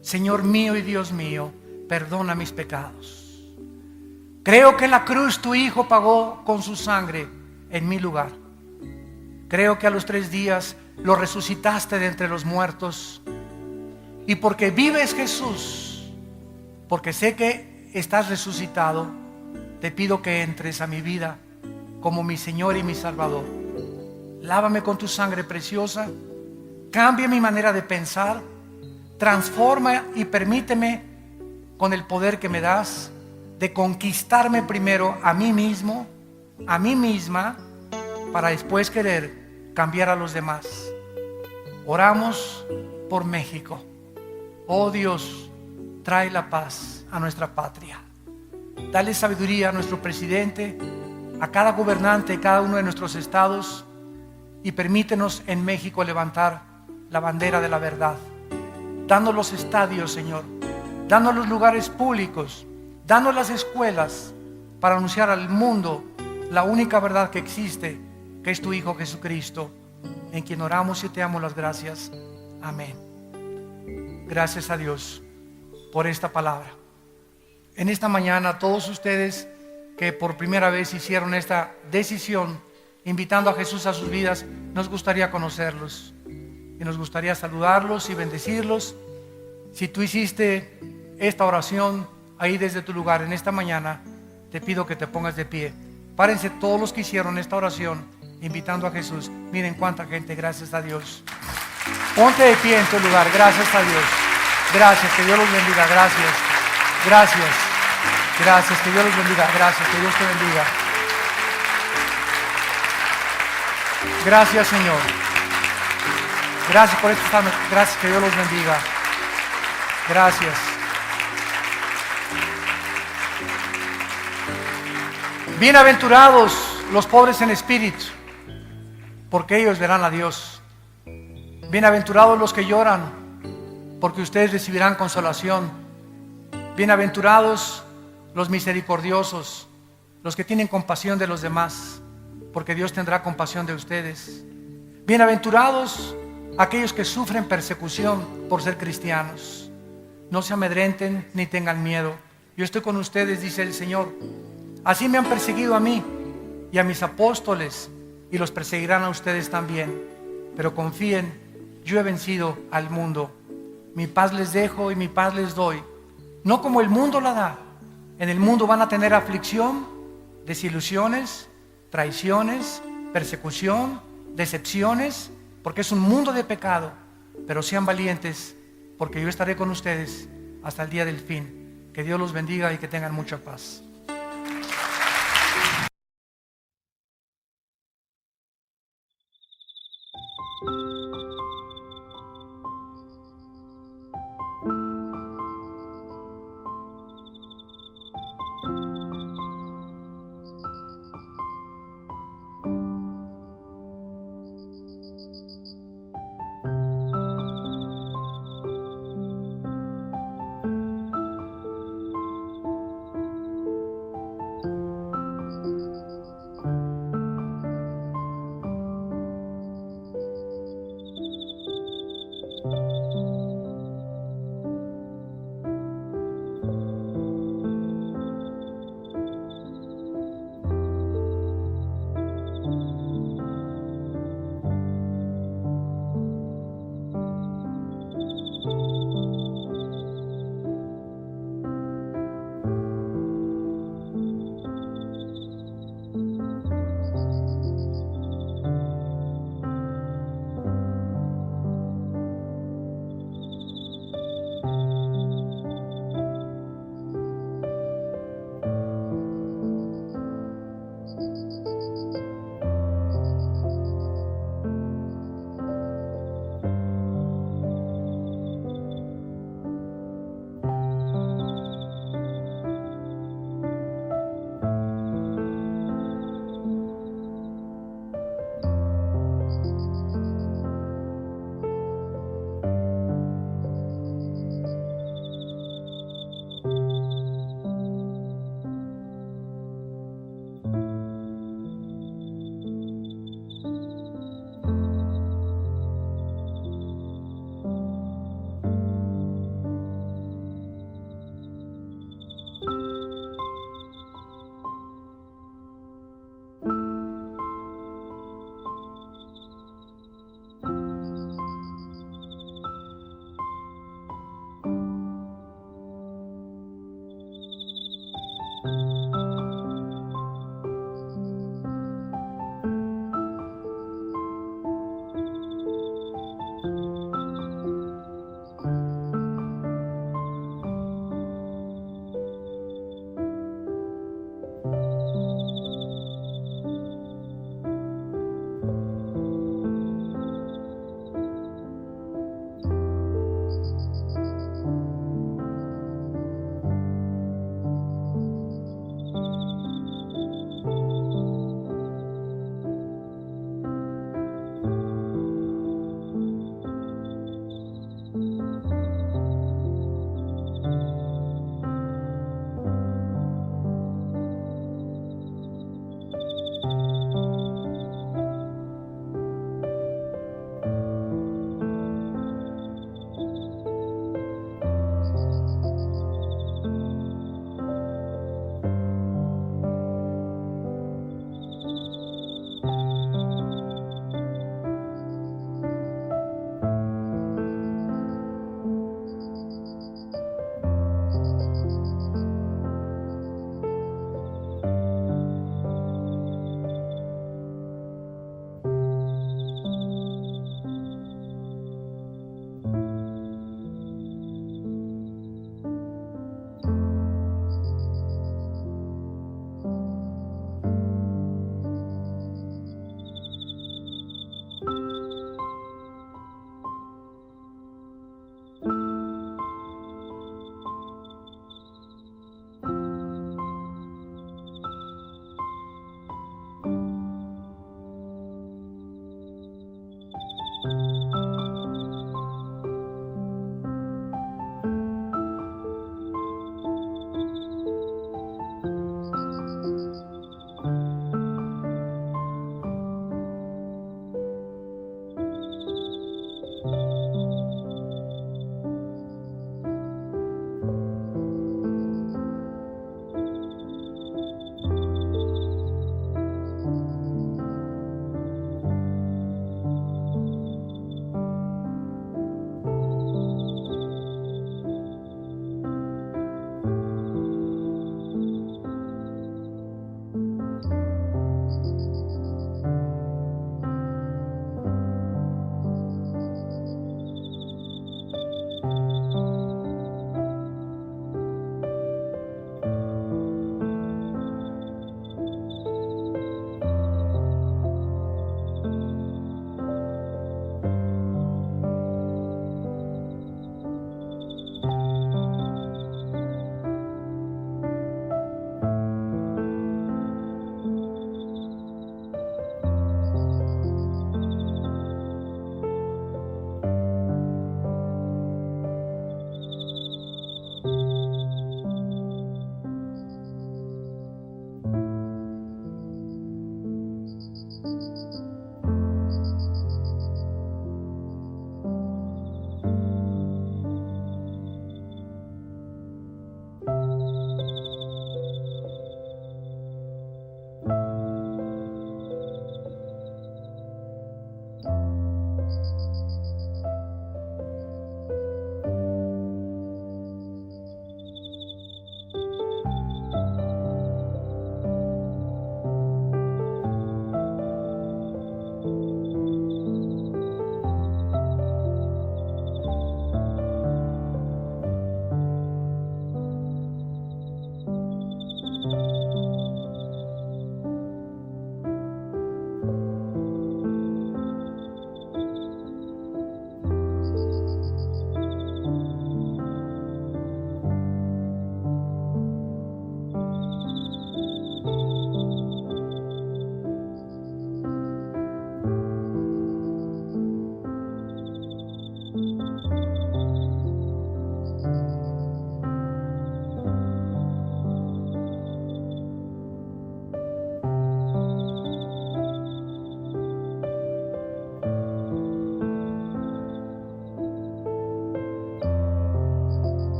Speaker 1: Señor mío y Dios mío, perdona mis pecados. Creo que en la cruz tu Hijo pagó con su sangre en mi lugar. Creo que a los 3 días lo resucitaste de entre los muertos. Y porque vives, Jesús, porque sé que estás resucitado, te pido que entres a mi vida como mi Señor y mi Salvador. Lávame con tu sangre preciosa, cambia mi manera de pensar, transforma y permíteme, con el poder que me das, de conquistarme primero a mí mismo, a mí misma, para después querer cambiar a los demás. Oramos por México. Oh Dios, trae la paz a nuestra patria. Dale sabiduría a nuestro presidente, a cada gobernante de cada uno de nuestros estados, y permítenos en México levantar la bandera de la verdad. Danos los estadios, Señor, danos los lugares públicos, danos las escuelas para anunciar al mundo la única verdad que existe, que es tu Hijo Jesucristo, en quien oramos y te damos las gracias. Amén. Gracias a Dios por esta palabra. En esta mañana, todos ustedes que por primera vez hicieron esta decisión, invitando a Jesús a sus vidas, nos gustaría conocerlos y nos gustaría saludarlos y bendecirlos. Si tú hiciste esta oración ahí desde tu lugar en esta mañana, te pido que te pongas de pie. Párense todos los que hicieron esta oración invitando a Jesús. Miren cuánta gente, gracias a Dios. Ponte de pie en tu lugar, gracias a Dios. Gracias, que Dios los bendiga, gracias. Gracias, gracias, que Dios los bendiga, gracias, que Dios te bendiga. Gracias, Señor. Gracias por esto, gracias, que Dios los bendiga. Gracias. Bienaventurados los pobres en espíritu, porque ellos verán a Dios. Bienaventurados los que lloran, porque ustedes recibirán consolación. Bienaventurados los misericordiosos, los que tienen compasión de los demás, porque Dios tendrá compasión de ustedes. Bienaventurados aquellos que sufren persecución por ser cristianos. No se amedrenten ni tengan miedo. Yo estoy con ustedes, dice el Señor. Así me han perseguido a mí y a mis apóstoles, y los perseguirán a ustedes también. Pero confíen, yo he vencido al mundo. Mi paz les dejo y mi paz les doy, no como el mundo la da. En el mundo van a tener aflicción, desilusiones, traiciones, persecución, decepciones, porque es un mundo de pecado. Pero sean valientes, porque yo estaré con ustedes hasta el día del fin. Que Dios los bendiga y que tengan mucha paz.